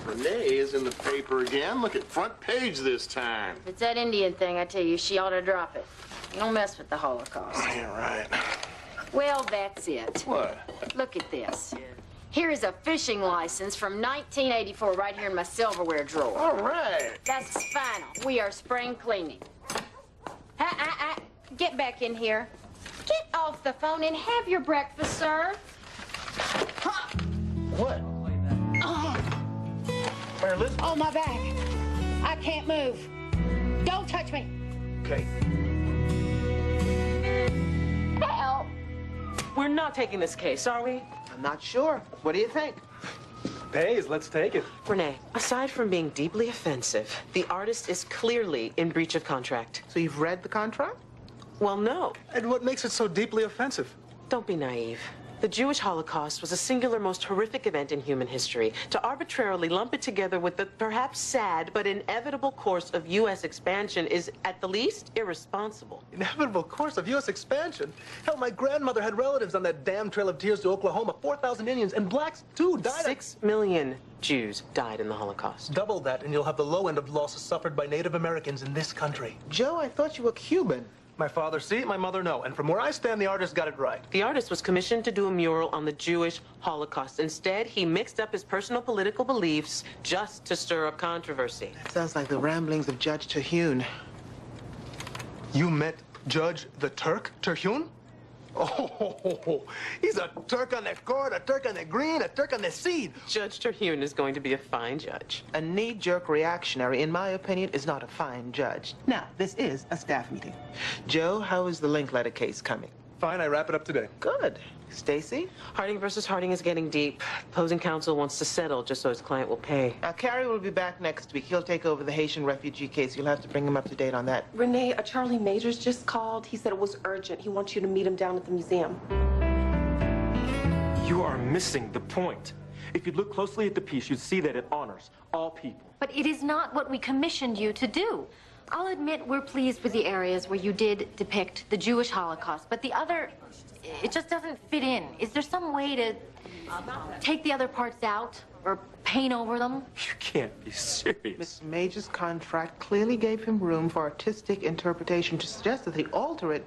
Renee is in the paper again. Look at front page this time. If it's that Indian thing, I tell you, she ought to drop it. Don't mess with the Holocaust. Yeah, right. Well, that's it. What? Look at this. Here is a fishing license from 1984 right here in my silverware drawer. All right. That's final. We are spring cleaning. Get back in here. Get off the phone and have your breakfast, sir. What? Mary Elizabeth? Oh, my back. I can't move. Don't touch me. Okay. Help. We're not taking this case, are we? I'm not sure. What do you think? Pays, let's take it. Renee, aside from being deeply offensive, the artist is clearly in breach of contract. So you've read the contract? Well, no. And what makes it so deeply offensive? Don't be naive. The Jewish Holocaust was a singular, most horrific event in human history. To arbitrarily lump it together with the perhaps sad but inevitable course of U.S. expansion is, at the least, irresponsible. Inevitable course of U.S. expansion? Hell, my grandmother had relatives on that damn Trail of Tears to Oklahoma. 4,000 Indians and blacks, too, died. 6 million Jews died in the Holocaust. Double that, and you'll have the low end of losses suffered by Native Americans in this country. Joe, I thought you were Cuban. My father see, my mother no. And from where I stand, the artist got it right. The artist was commissioned to do a mural on the Jewish Holocaust. Instead, he mixed up his personal political beliefs just to stir up controversy. That sounds like the ramblings of Judge Terhune. You met Judge the Turk, Terhune? Oh, he's a Turk on the court, a Turk on the green, a Turk on the seed. Judge Terhune is going to be a fine judge. A knee-jerk reactionary, in my opinion, is not a fine judge. Now, this is a staff meeting. Joe, how is the Linkletter case coming? Fine, I wrap it up today. Good. Stacy? Harding versus Harding is getting deep. Opposing counsel wants to settle just so his client will pay. Now, Carrie will be back next week. He'll take over the Haitian refugee case. You'll have to bring him up to date on that. Renee, a Charlie Majors just called. He said it was urgent. He wants you to meet him down at the museum. You are missing the point. If you look closely at the piece, you'd see that it honors all people. But it is not what we commissioned you to do. I'll admit we're pleased with the areas where you did depict the Jewish Holocaust, but the other, it just doesn't fit in. Is there some way to take the other parts out or paint over them? You can't be serious. Mr. Major's contract clearly gave him room for artistic interpretation. To suggest that he alter it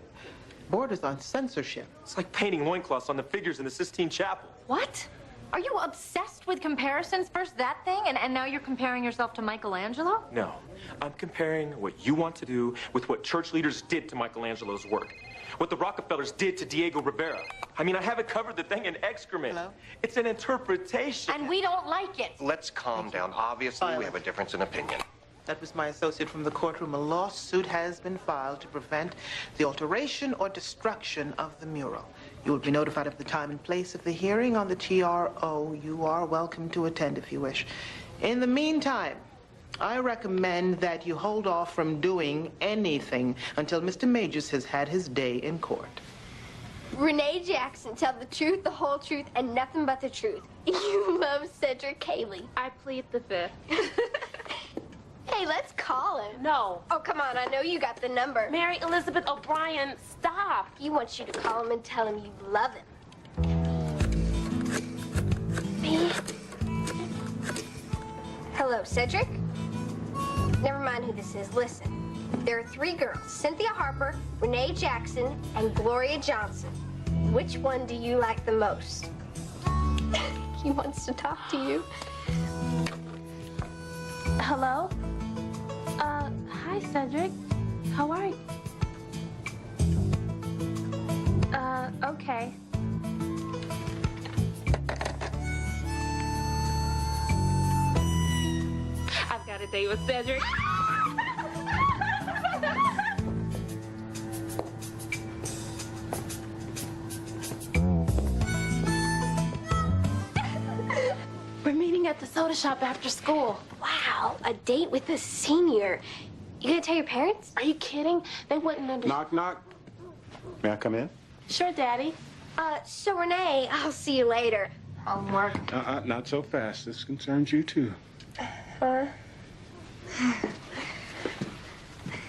borders on censorship. It's like painting loincloths on the figures in the Sistine Chapel. What? Are you obsessed with comparisons? First that thing, and now you're comparing yourself to Michelangelo? No, I'm comparing what you want to do with what church leaders did to Michelangelo's work. What the Rockefellers did to Diego Rivera. I mean, I haven't covered the thing in excrement. Hello? It's an interpretation. And we don't like it. Let's calm down. Obviously, we have a difference in opinion. That was my associate from the courtroom. A lawsuit has been filed to prevent the alteration or destruction of the mural. You will be notified of the time and place of the hearing on the TRO. You are welcome to attend if you wish. In the meantime, I recommend that you hold off from doing anything until Mr. Majors has had his day in court. Renee Jackson, tell the truth, the whole truth, and nothing but the truth. You love Cedric Cayley. I plead the fifth. Hey, let's call him. No. Oh, come on, I know you got the number. Mary Elizabeth O'Brien, stop. He wants you to call him and tell him you love him. Me? Hello, Cedric? Never mind who this is. Listen, there are 3 girls, Cynthia Harper, Renee Jackson, and Gloria Johnson. Which one do you like the most? He wants to talk to you. Hello? Hi, Cedric. How are you? Okay. I've got a date with Cedric. We're meeting at the soda shop after school. Wow, a date with a senior. You gonna tell your parents? Are you kidding? They wouldn't understand. Knock, knock. May I come in? Sure, Daddy. So Renee, I'll see you later. Homework. Not so fast. This concerns you, too. Huh?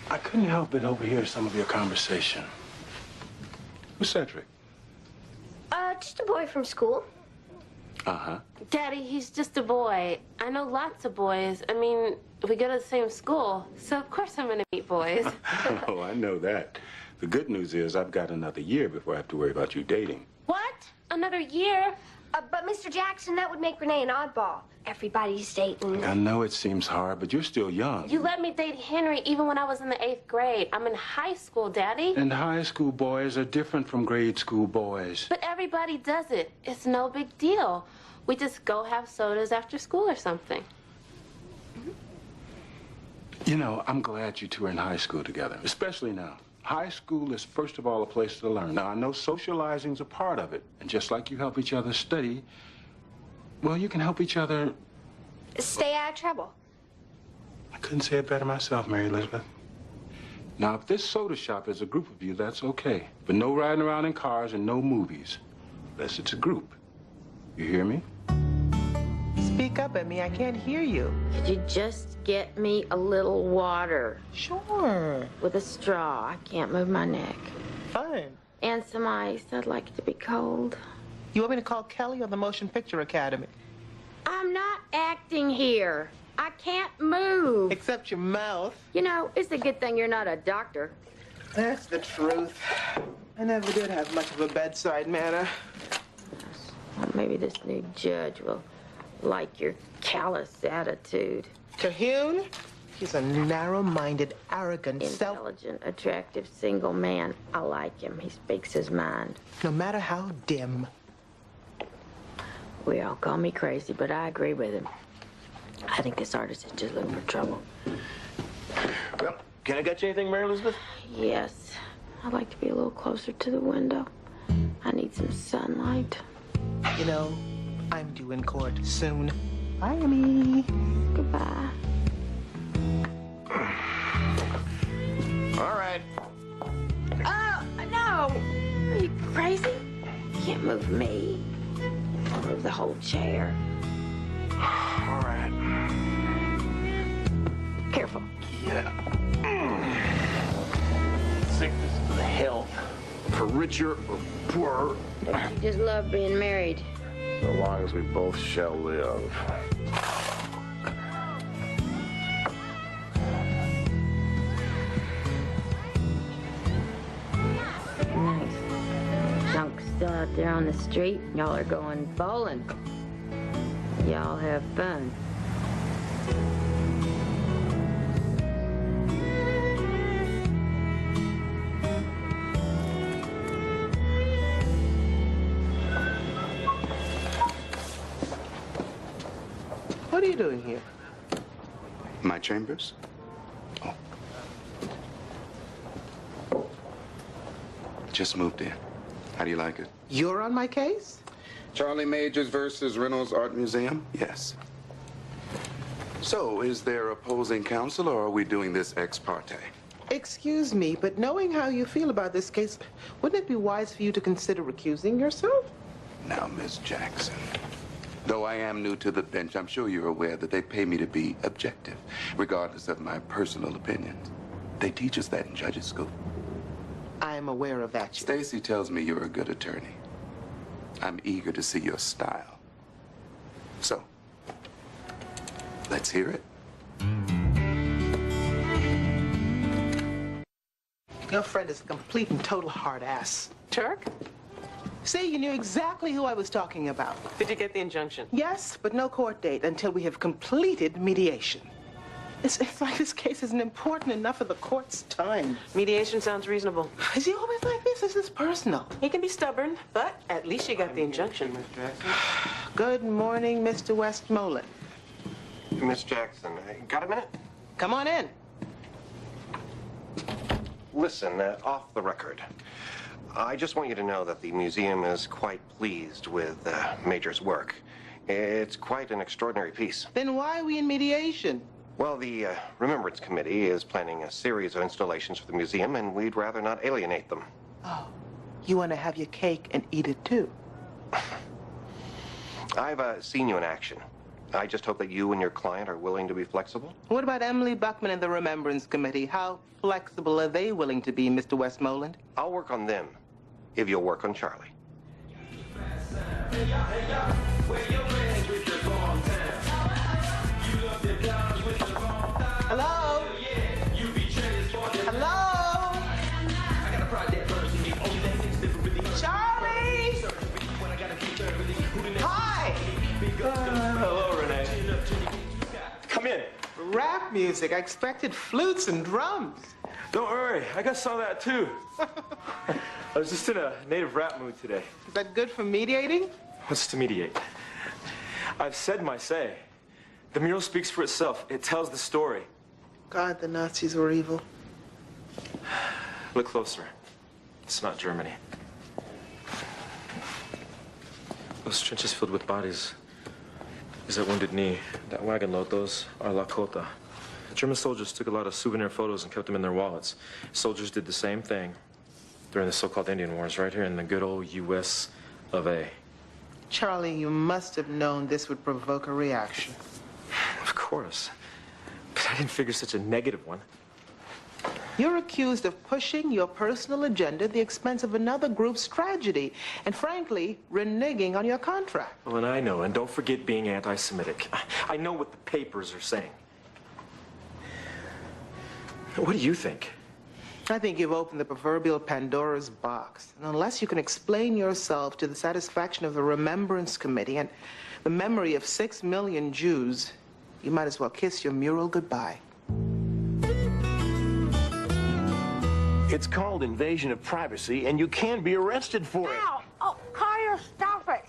I couldn't help but overhear some of your conversation. Who's Cedric? Just a boy from school. Uh-huh. Daddy, he's just a boy. I know lots of boys. I mean, we go to the same school, so of course I'm gonna meet boys. Oh, I know that. The good news is I've got another year before I have to worry about you dating. What? Another year? But Mr. Jackson, that would make Renee an oddball. Everybody's dating. I know it seems hard, but you're still young. You let me date Henry even when I was in the 8th grade. I'm in high school, Daddy. And high school boys are different from grade school boys. But everybody does it. It's no big deal. We just go have sodas after school or something. You know, I'm glad you two are in high school together, especially now. High school is, first of all, a place to learn. Now, I know socializing's a part of it. And just like you help each other study, well, you can help each other... Stay out of trouble. I couldn't say it better myself, Mary Elizabeth. Now, if this soda shop is a group of you, that's okay. But no riding around in cars and no movies. Unless it's a group. You hear me? Speak up at me. I can't hear you. Could you just get me a little water? Sure. With a straw. I can't move my neck. Fine. And some ice. I'd like it to be cold. You want me to call Kelly or the Motion Picture Academy? I'm not acting here. I can't move. Except your mouth. You know, it's a good thing you're not a doctor. That's the truth. I never did have much of a bedside manner. Well, maybe this new judge will like your callous attitude. Terhune, He's a narrow-minded, arrogant, Intelligent, attractive, single man. I like him. He speaks his mind. No matter how dim. We all call me crazy, but I agree with him. I think this artist is just looking for trouble. Well, can I get you anything, Mary Elizabeth? Yes. I'd like to be a little closer to the window. I need some sunlight. You know, I'm due in court soon. Bye, Amy. Goodbye. All right. Oh, no! Are you crazy? You can't move me. I'll move the whole chair. All right. Careful. Yeah. Sickness to the health, for richer or poorer. You just love being married. So long as we both shall live. Nice. Junk's still out there on the street. Y'all are going bowling. Y'all have fun. What are you doing here? My chambers? Oh. Just moved in. How do you like it? You're on my case? Charlie Majors versus Reynolds Art Museum? Yes. So, is there opposing counsel, or are we doing this ex parte? Excuse me, but knowing how you feel about this case, wouldn't it be wise for you to consider recusing yourself? Now, Miss Jackson, though I am new to the bench, I'm sure you're aware that they pay me to be objective, regardless of my personal opinions. They teach us that in judges' school. I am aware of that. Stacy tells me you're a good attorney. I'm eager to see your style. So, let's hear it. Your friend is a complete and total hard ass. Turk? See, you knew exactly who I was talking about. Did you get the injunction? Yes, but no court date until we have completed mediation. It's like this case isn't important enough for the court's time. Mediation sounds reasonable. Is he always like this? Is this personal? He can be stubborn, but at least you got the injunction. Good morning, Mr. Westmoreland. Miss Jackson, got a minute? Come on in. Listen, off the record. I just want you to know that the museum is quite pleased with Major's work. It's quite an extraordinary piece. Then why are we in mediation? Well, the Remembrance Committee is planning a series of installations for the museum, and we'd rather not alienate them. Oh, you want to have your cake and eat it too? I've seen you in action. I just hope that you and your client are willing to be flexible. What about Emily Buckman and the Remembrance Committee? How flexible are they willing to be, Mr. Westmoreland? I'll work on them if you'll work on Charlie. Hello? Hello? Charlie? Hi! Hello, Renee. Come in. Rap music. I expected flutes and drums. Don't worry, I got some of that too. I was just in a native rap mood today. Is that good for mediating? What's to mediate? I've said my say. The mural speaks for itself. It tells the story. God, the Nazis were evil. Look closer. It's not Germany. Those trenches filled with bodies is that Wounded Knee. That wagon load, those are Lakota. German soldiers took a lot of souvenir photos and kept them in their wallets. Soldiers did the same thing during the so-called Indian Wars right here in the good old U.S. of A. Charlie, you must have known this would provoke a reaction. Of course. But I didn't figure such a negative one. You're accused of pushing your personal agenda at the expense of another group's tragedy, and frankly, reneging on your contract. Well, and I know, and don't forget being anti-Semitic. I know what the papers are saying. What do you think? I think you've opened the proverbial Pandora's box. And unless you can explain yourself to the satisfaction of the Remembrance Committee and the memory of 6 million Jews, you might as well kiss your mural goodbye. It's called invasion of privacy, and you can be arrested for it. Ow! Oh, Collier, stop it!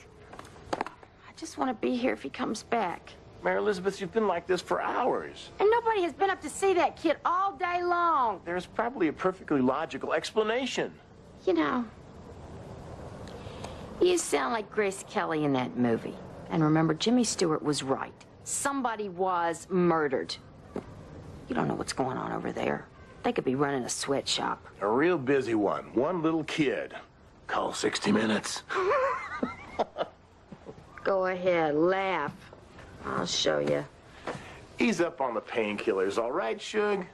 I just want to be here if he comes back. Mary Elizabeth, you've been like this for hours. And nobody has been up to see that kid all day long. There's probably a perfectly logical explanation. You know, you sound like Grace Kelly in that movie. And remember, Jimmy Stewart was right. Somebody was murdered. You don't know what's going on over there. They could be running a sweatshop. A real busy one. One little kid. Call 60 Minutes. Go ahead, laugh. I'll show you. Ease up on the painkillers, all right, Suge?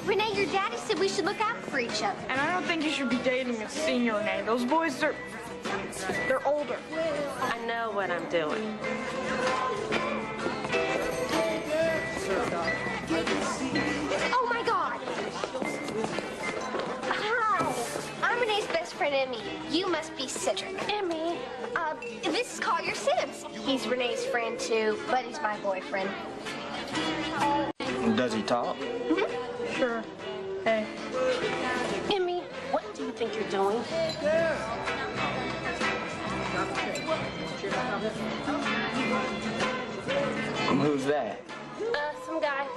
Renee, your daddy said we should look out for each other. And I don't think you should be dating a senior, Renee. Those boys, they're older. I know what I'm doing. Oh, my God. Hi. I'm Renee's best friend, Emmy. You must be Cedric. Emmy. This is Collier Sims. He's Renee's friend, too, but he's my boyfriend. Does he talk? Mm-hmm. Sure. Hey. Emmy, what do you think you're doing? Who's that? Some guy.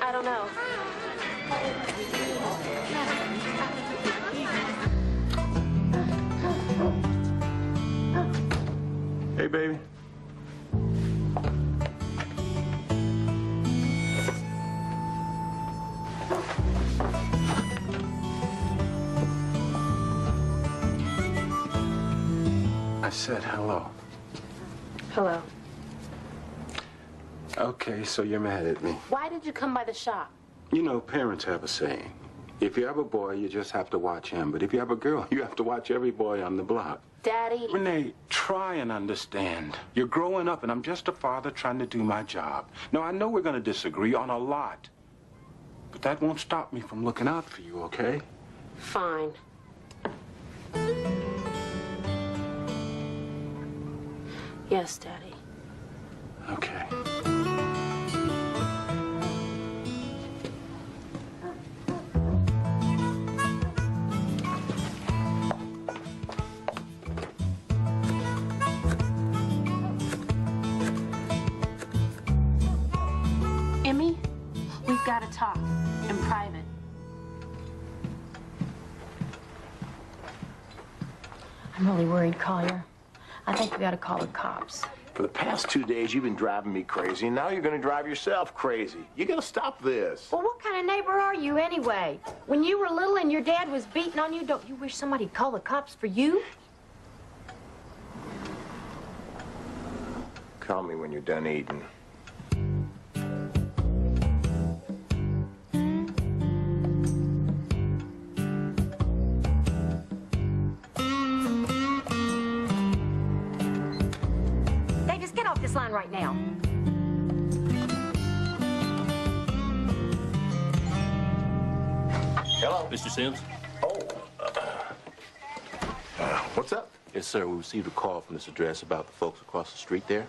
I don't know. Hey, baby. I said hello. Hello. Okay, so you're mad at me. Why did you come by the shop? You know, parents have a saying. If you have a boy, you just have to watch him. But if you have a girl, you have to watch every boy on the block. Daddy... Renee, try and understand. You're growing up, and I'm just a father trying to do my job. Now, I know we're going to disagree on a lot. But that won't stop me from looking out for you, okay? Fine. Yes, Daddy. Okay. Emmy, we've got to talk in private. I'm really worried, Collier. I think we ought to call the cops. For the past 2 days, you've been driving me crazy, and now you're going to drive yourself crazy. You got to stop this. Well, what kind of neighbor are you anyway? When you were little and your dad was beating on you, don't you wish somebody'd call the cops for you? Call me when you're done eating. This line right now. Hello? Mr. Sims? Oh. What's up? Yes, sir. We received a call from this address about the folks across the street there.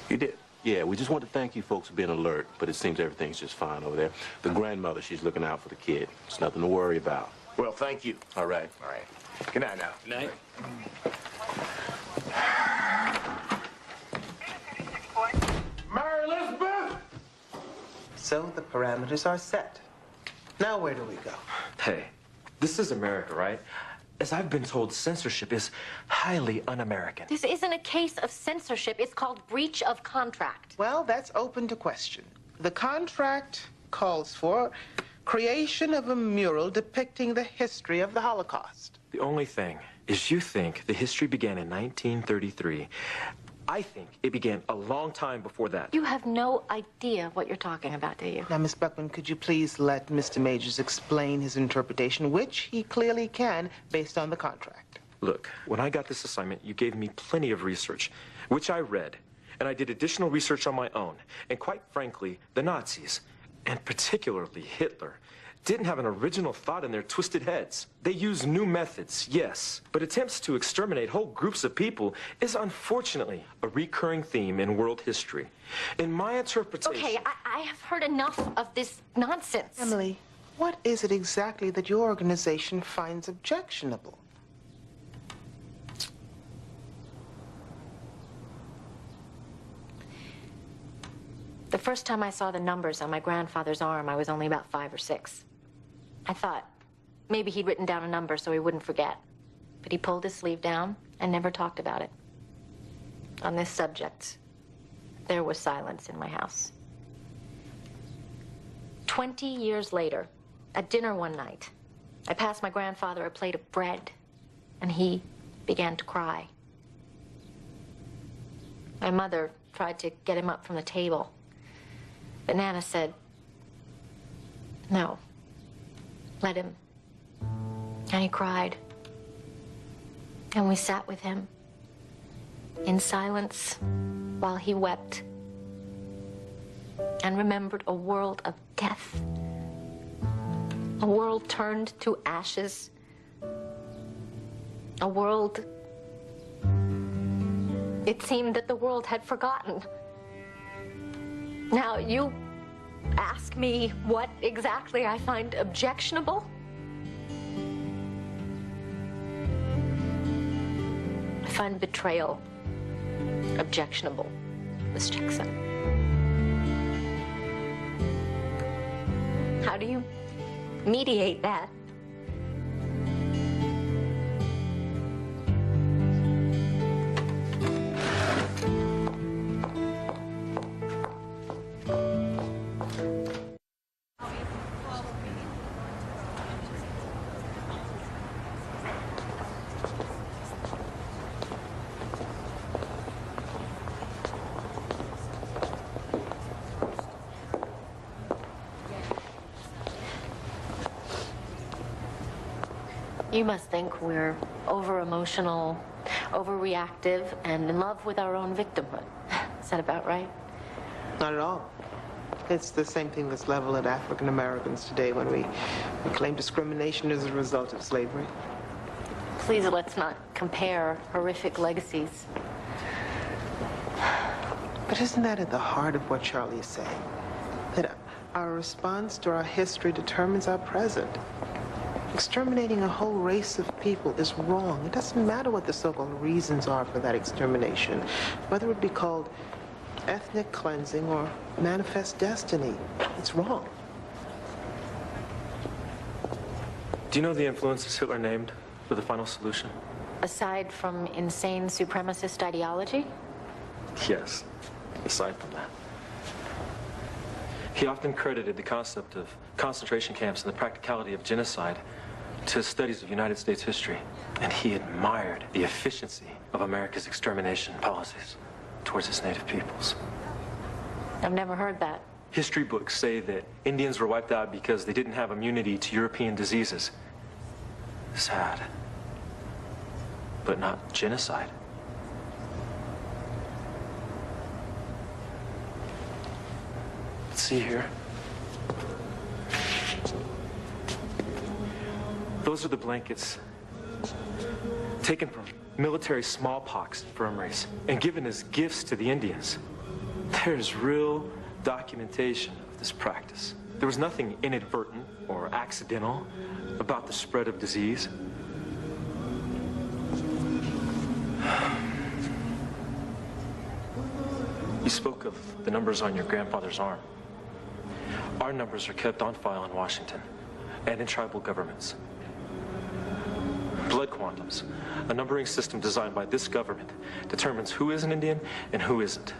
You did? Yeah, we just want to thank you folks for being alert, but it seems everything's just fine over there. The grandmother, she's looking out for the kid. It's nothing to worry about. Well, thank you. All right. All right. Good night now. Good night. Mary Elizabeth! So the parameters are set. Now where do we go? Hey, this is America, right? As I've been told, censorship is highly un-American. This isn't a case of censorship. It's called breach of contract. Well, that's open to question. The contract calls for creation of a mural depicting the history of the Holocaust. The only thing is you think the history began in 1933, I think it began a long time before that. You have no idea what you're talking about, do you? Now, Miss Buckman, could you please let Mr. Majors explain his interpretation, which he clearly can, based on the contract? Look, when I got this assignment, you gave me plenty of research, which I read, and I did additional research on my own. And quite frankly, the Nazis, and particularly Hitler, didn't have an original thought in their twisted heads. They used new methods, yes, but attempts to exterminate whole groups of people is unfortunately a recurring theme in world history. In my interpretation... Okay, I have heard enough of this nonsense. Emily, what is it exactly that your organization finds objectionable? The first time I saw the numbers on my grandfather's arm, I was only about 5 or 6. I thought maybe he'd written down a number so he wouldn't forget. But he pulled his sleeve down and never talked about it. On this subject, there was silence in my house. 20 years later, at dinner one night, I passed my grandfather a plate of bread, and he began to cry. My mother tried to get him up from the table, but Nana said, "No. Let him." And he cried. And we sat with him in silence while he wept and remembered a world of death, a world turned to ashes, a world... It seemed that the world had forgotten. Now, you ask me what exactly I find objectionable? I find betrayal objectionable, Miss Jackson. How do you mediate that? You must think we're over-emotional, overreactive, and in love with our own victimhood. Is that about right? Not at all. It's the same thing that's leveled at African Americans today when we claim discrimination as a result of slavery. Please, let's not compare horrific legacies. But isn't that at the heart of what Charlie is saying? That our response to our history determines our present. Exterminating a whole race of people is wrong. It doesn't matter what the so-called reasons are for that extermination, whether it be called ethnic cleansing or manifest destiny. It's wrong. Do you know the influences Hitler named for the final solution? Aside from insane supremacist ideology? Yes, aside from that. He often credited the concept of concentration camps and the practicality of genocide to his studies of United States history. And he admired the efficiency of America's extermination policies towards its native peoples. I've never heard that. History books say that Indians were wiped out because they didn't have immunity to European diseases. Sad. But not genocide. Let's see here. Those are the blankets taken from military smallpox infirmaries and given as gifts to the Indians. There's real documentation of this practice. There was nothing inadvertent or accidental about the spread of disease. You spoke of the numbers on your grandfather's arm. Our numbers are kept on file in Washington and in tribal governments. Blood quantums, a numbering system designed by this government, determines who is an Indian and who isn't.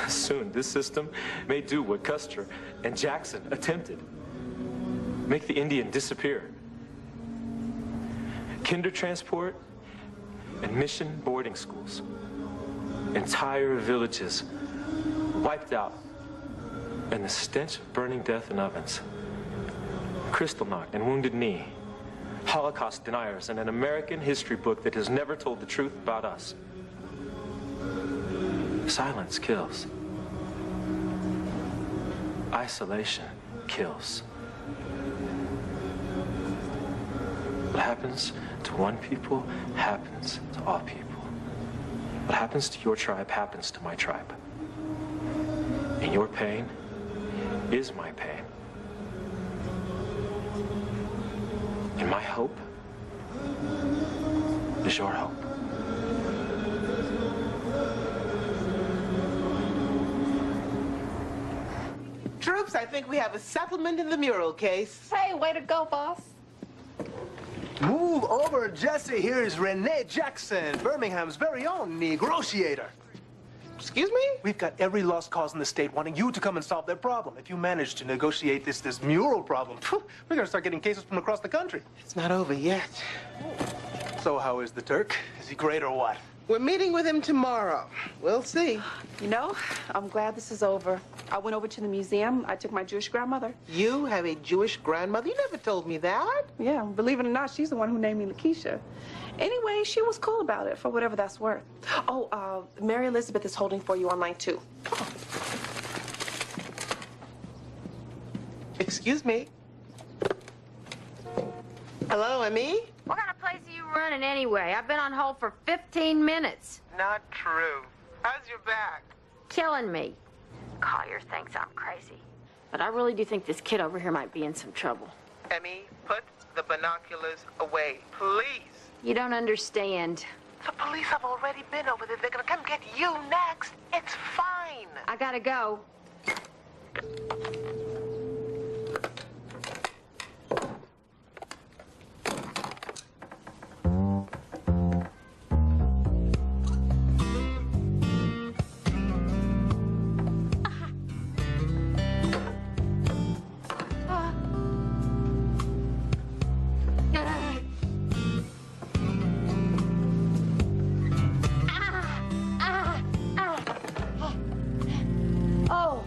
Soon, this system may do what Custer and Jackson attempted. Make the Indian disappear. Kinder transport and mission boarding schools. Entire villages wiped out. And the stench of burning death in ovens. Kristallnacht and Wounded Knee. Holocaust deniers and an American history book that has never told the truth about us. Silence kills. Isolation kills. What happens to one people happens to all people. What happens to your tribe happens to my tribe. And your pain is my pain. And my hope is your hope. Troops, I think we have a settlement in the mural case. Hey, way to go, boss. Move over, Jesse. Here is Renee Jackson, Birmingham's very own negotiator. Excuse me? We've got every lost cause in the state wanting you to come and solve their problem. If you manage to negotiate this mural problem, we're gonna start getting cases from across the country. It's not over yet. So how is the Turk? Is he great or what? We're meeting with him tomorrow. We'll see. You know, I'm glad this is over. I went over to the museum. I took my Jewish grandmother. You have a Jewish grandmother? You never told me that. Yeah, believe it or not, she's the one who named me Lakeisha. Anyway, she was cool about it, for whatever that's worth. Oh, Mary Elizabeth is holding for you on line 2. Excuse me. Hello, Emmy? What kind of place are you running anyway? I've been on hold for 15 minutes. Not true. How's your back? Killing me. Collier thinks I'm crazy. But I really do think this kid over here might be in some trouble. Emmy, put the binoculars away, please. You don't understand. The police have already been over there. They're gonna come get you next. It's fine. I gotta go. Oh.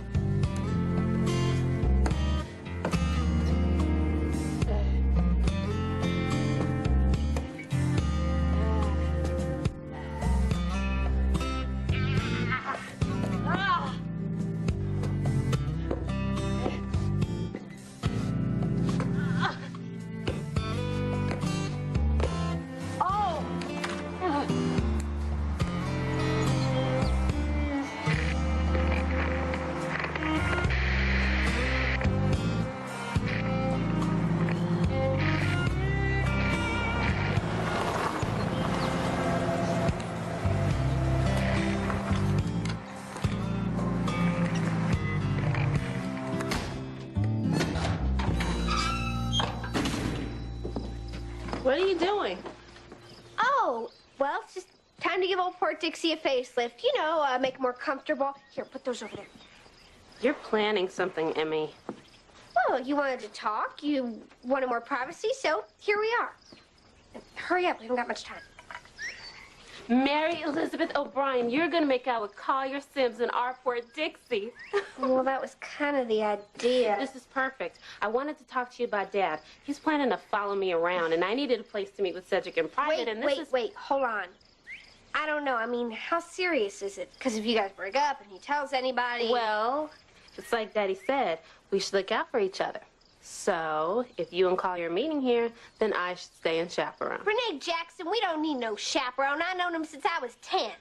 What are you doing? Oh, well, it's just time to give old Port Dixie a facelift. You know, make it more comfortable. Here, put those over there. You're planning something, Emmy. Well, you wanted to talk. You wanted more privacy, so here we are. Hurry up, we haven't got much time. Mary Elizabeth O'Brien, you're gonna make out with Collier Sims in our Port Dixie. Well, that was kind of the idea. This is perfect. I wanted to talk to you about Dad. He's planning to follow me around, and I needed a place to meet with Cedric in private, and this is... Wait, hold on. I don't know. I mean, how serious is it? Because if you guys break up and he tells anybody... Well, it's like Daddy said, we should look out for each other. So, if you and Collier are meeting here, then I should stay and chaperone. Renee Jackson, we don't need no chaperone. I've known him since I was 10.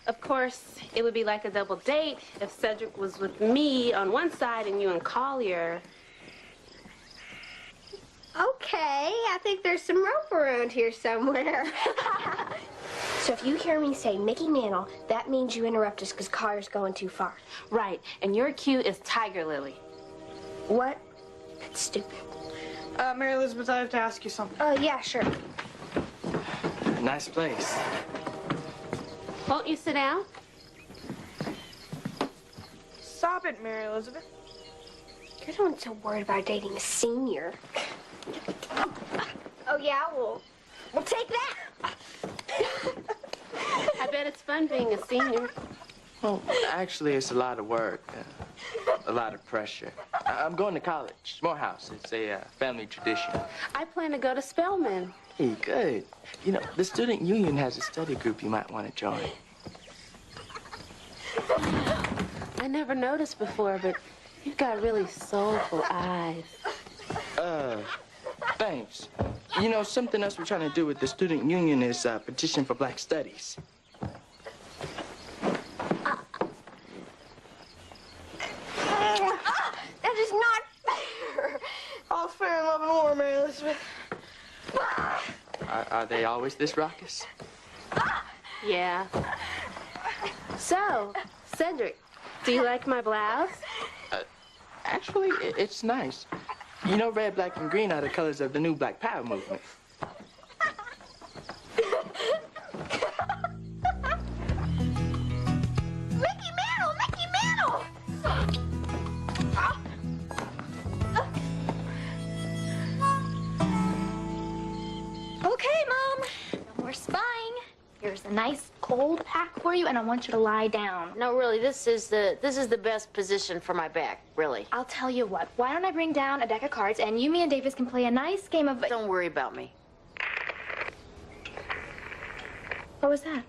Of course, it would be like a double date if Cedric was with me on one side and you and Collier. Okay, I think there's some rope around here somewhere. So if you hear me say Mickey Mantle, that means you interrupt us because Collier's going too far. Right, and your cue is Tiger Lily. What? That's stupid. Mary Elizabeth, I have to ask you something. Oh, yeah, sure. Nice place. Won't you sit down? Stop it, Mary Elizabeth. You're the one so worried about dating a senior. Oh, yeah, well, take that. I bet it's fun being a senior. Well, actually, it's a lot of work, a lot of pressure. I'm going to college, Morehouse. It's a family tradition. I plan to go to Spelman. Hey, good. You know, the student union has a study group you might want to join. I never noticed before, but you've got really soulful eyes. Thanks. You know, something else we're trying to do with the student union is petition for black studies. That is not fair. All fair and love and war, Mary Elizabeth. Are they always this raucous? Yeah. So, Cedric, do you like my blouse? Actually, it's nice. You know, red, black, and green are the colors of the new Black Power movement. Mickey Mantle! Mickey Mantle! Okay, Mom. No more spying. Here's a nice cold pack for you, and I want you to lie down. No, really, this is the best position for my back, really. I'll tell you what. Why don't I bring down a deck of cards, and you, me, and Davis can play a nice game of... Don't worry about me. What was that?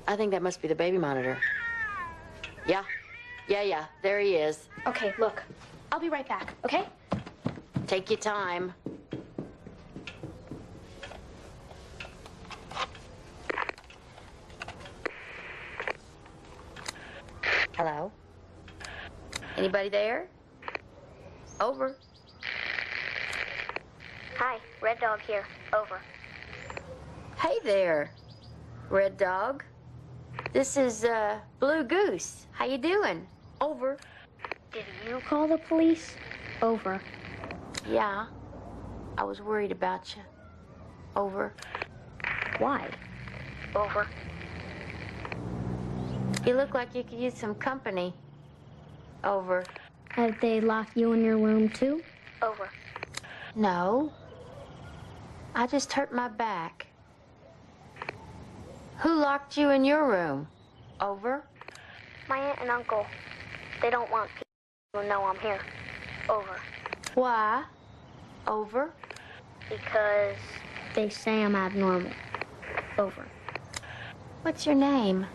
I think that must be the baby monitor. Yeah. There he is. Okay, look. I'll be right back, okay? Take your time. Hello? Anybody there? Over. Hi, Red Dog here. Over. Hey there, Red Dog. This is, Blue Goose. How you doing? Over. Did you call the police? Over. Yeah. I was worried about you. Over. Why? Over. You look like you could use some company. Over. Have they locked you in your room, too? Over. No. I just hurt my back. Who locked you in your room? Over. My aunt and uncle. They don't want people to know I'm here. Over. Why? Over. Because they say I'm abnormal. Over. What's your name?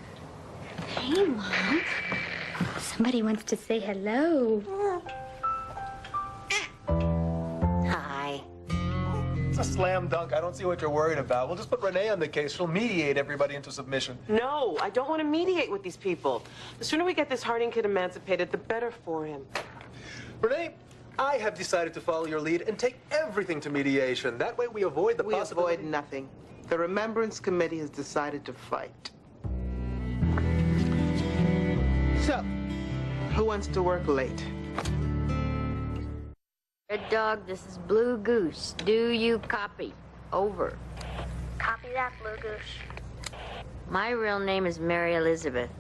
Hey, Mom. Somebody wants to say hello. Hi. It's a slam dunk. I don't see what you're worried about. We'll just put Renee on the case. She'll mediate everybody into submission. No, I don't want to mediate with these people. The sooner we get this Harding kid emancipated, the better for him. Renee, I have decided to follow your lead and take everything to mediation. That way we avoid the possibility... We avoid nothing. The Remembrance Committee has decided to fight. So, who wants to work late? Red Dog, this is Blue Goose. Do you copy? Over. Copy that, Blue Goose. My real name is Mary Elizabeth.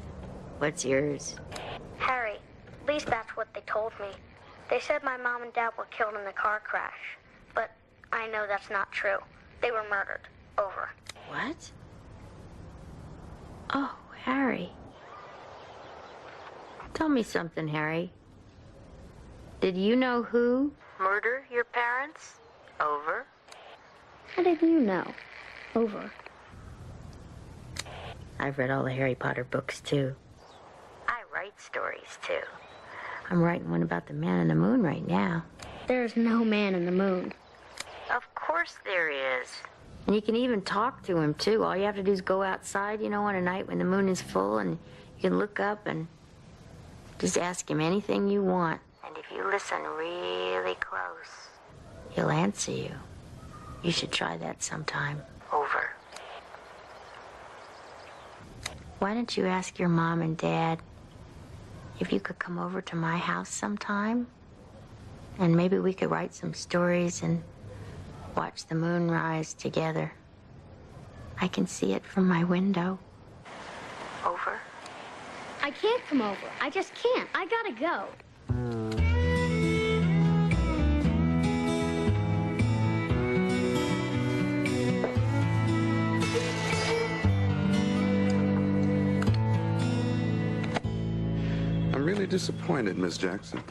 What's yours? Harry. At least that's what they told me. They said my mom and dad were killed in the car crash. But I know that's not true. They were murdered. Over. What? Oh, Harry. Tell me something, Harry. Did you know who murdered your parents? Over. How did you know? Over. I've read all the Harry Potter books, too. I write stories, too. I'm writing one about the man in the moon right now. There's no man in the moon. Of course there is. And you can even talk to him, too. All you have to do is go outside, you know, on a night when the moon is full, and you can look up and just ask him anything you want. And if you listen really close, he'll answer you. You should try that sometime. Over. Why don't you ask your mom and dad if you could come over to my house sometime? And maybe we could write some stories and watch the moon rise together. I can see it from my window. Over. I can't come over. I just can't. I gotta go. disappointed, Miss Jackson.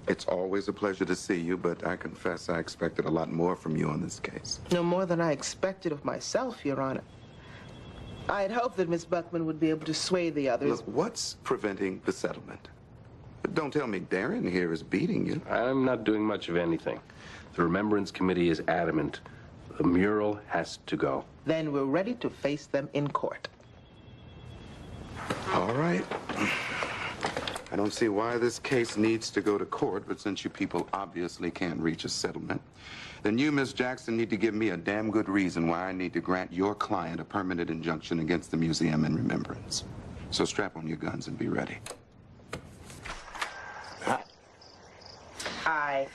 It's always a pleasure to see you, but I confess I expected a lot more from you on this case. No more than I expected of myself, Your Honor. I had hoped that Miss Buckman would be able to sway the others. Look, what's preventing the settlement? Don't tell me Darren here is beating you. I'm not doing much of anything. The Remembrance Committee is adamant. The mural has to go. Then we're ready to face them in court. All right. I don't see why this case needs to go to court, but since you people obviously can't reach a settlement, then you, Miss Jackson, need to give me a damn good reason why I need to grant your client a permanent injunction against the museum in remembrance. So strap on your guns and be ready.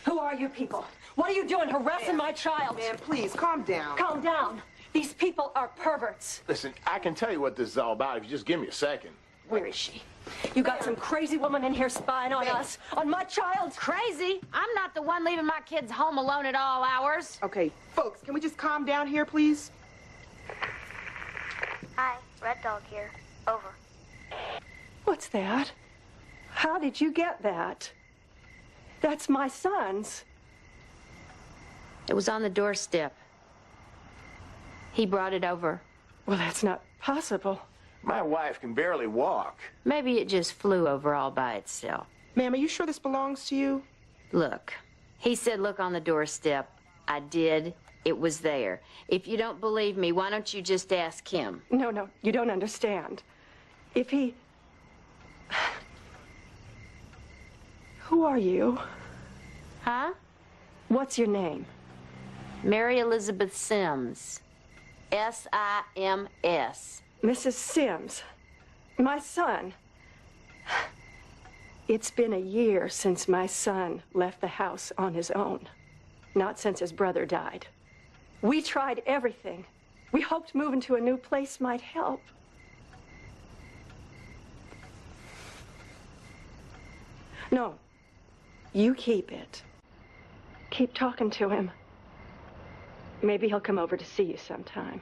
Who are you people? What are you doing harassing my child? Ma'am, please, calm down. Calm down. These people are perverts. Listen, I can tell you what this is all about if you just give me a second. Where is she? You got some crazy woman in here spying on us, on my child. Crazy? I'm not the one leaving my kids home alone at all hours. Okay, folks, can we just calm down here, please? Hi, Red Dog here. Over. What's that? How did you get that? That's my son's. It was on the doorstep. He brought it over. Well, that's not possible. My wife can barely walk. Maybe it just flew over all by itself. Ma'am, are you sure this belongs to you? Look, he said look on the doorstep. I did. It was there. If you don't believe me, why don't you just ask him? No, you don't understand. If he... Who are you? Huh? What's your name? Mary Elizabeth Sims. S-I-M-S. Mrs. Sims. My son. It's been a year since my son left the house on his own. Not since his brother died. We tried everything. We hoped moving to a new place might help. No. You keep it. Keep talking to him. Maybe he'll come over to see you sometime.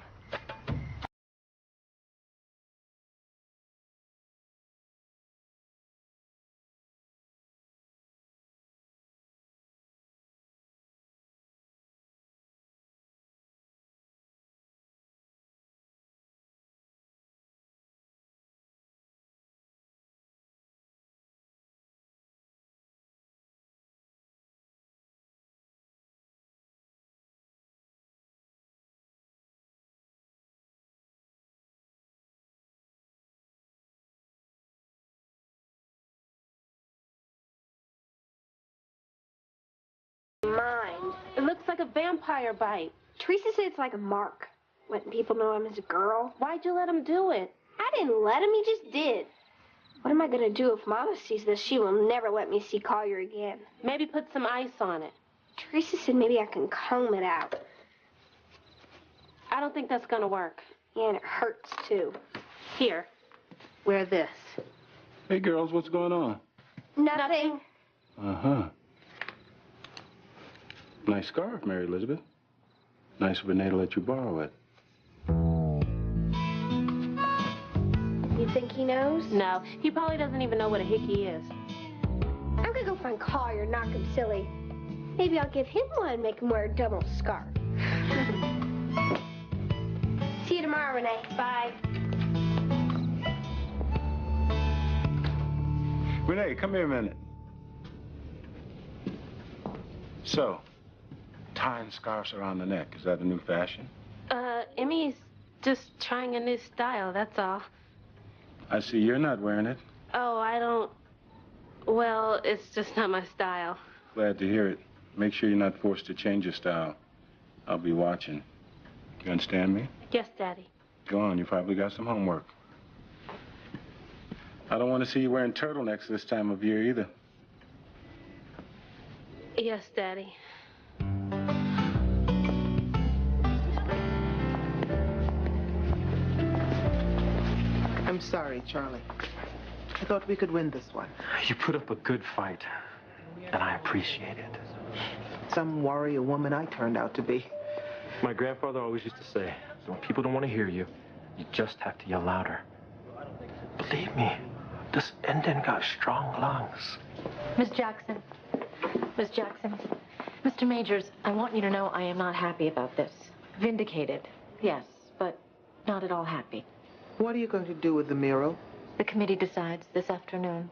Mine. It looks like a vampire bite. Teresa said it's like a mark. Letting people know I'm his girl. Why'd you let him do it? I didn't let him, he just did. What am I gonna do if Mama sees this? She will never let me see Collier again. Maybe put some ice on it. Teresa said maybe I can comb it out. I don't think that's gonna work. Yeah, and it hurts too. Here, wear this. Hey, girls, what's going on? Nothing. Uh-huh. Nice scarf, Mary Elizabeth. Nice of Renee to let you borrow it. You think he knows? No, he probably doesn't even know what a hickey is. I'm gonna go find Collier, knock him silly. Maybe I'll give him one and make him wear a double scarf. See you tomorrow, Renee. Bye. Renee, come here a minute. So, tying scarves around the neck, is that a new fashion? Emmy's just trying a new style, that's all. I see you're not wearing it. Oh, I don't... Well, it's just not my style. Glad to hear it. Make sure you're not forced to change your style. I'll be watching. You understand me? Yes, Daddy. Go on, you probably got some homework. I don't want to see you wearing turtlenecks this time of year either. Yes, Daddy. I'm sorry, Charlie. I thought we could win this one. You put up a good fight, and I appreciate it. Some warrior woman I turned out to be. My grandfather always used to say, when people don't want to hear you, you just have to yell louder. Believe me, This Indian got strong lungs. Miss Jackson. Miss Jackson. Mr. Majors, I want you to know I am not happy about this. Vindicated, yes, but not at all happy. What are you going to do with the mural? The committee decides this afternoon.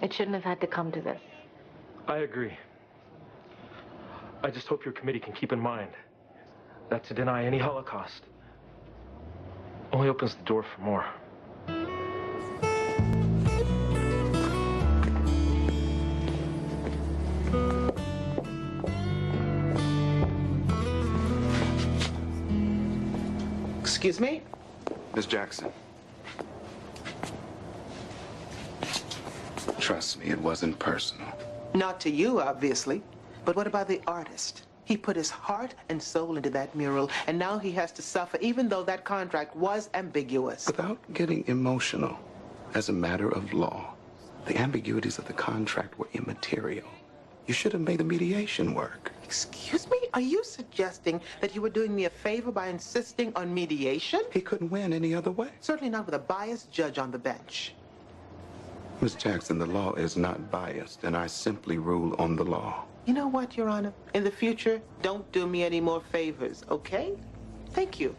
It shouldn't have had to come to this. I agree. I just hope your committee can keep in mind that to deny any Holocaust only opens the door for more. Excuse me? Miss Jackson. Trust me, it wasn't personal. Not to you, obviously. But what about the artist? He put his heart and soul into that mural, and now he has to suffer, even though that contract was ambiguous. Without getting emotional, as a matter of law, the ambiguities of the contract were immaterial. You should have made the mediation work. Excuse me? Are you suggesting that you were doing me a favor by insisting on mediation? He couldn't win any other way. Certainly not with a biased judge on the bench. Miss Jackson, the law is not biased, and I simply rule on the law. You know what, Your Honor? In the future, don't do me any more favors, okay? Thank you.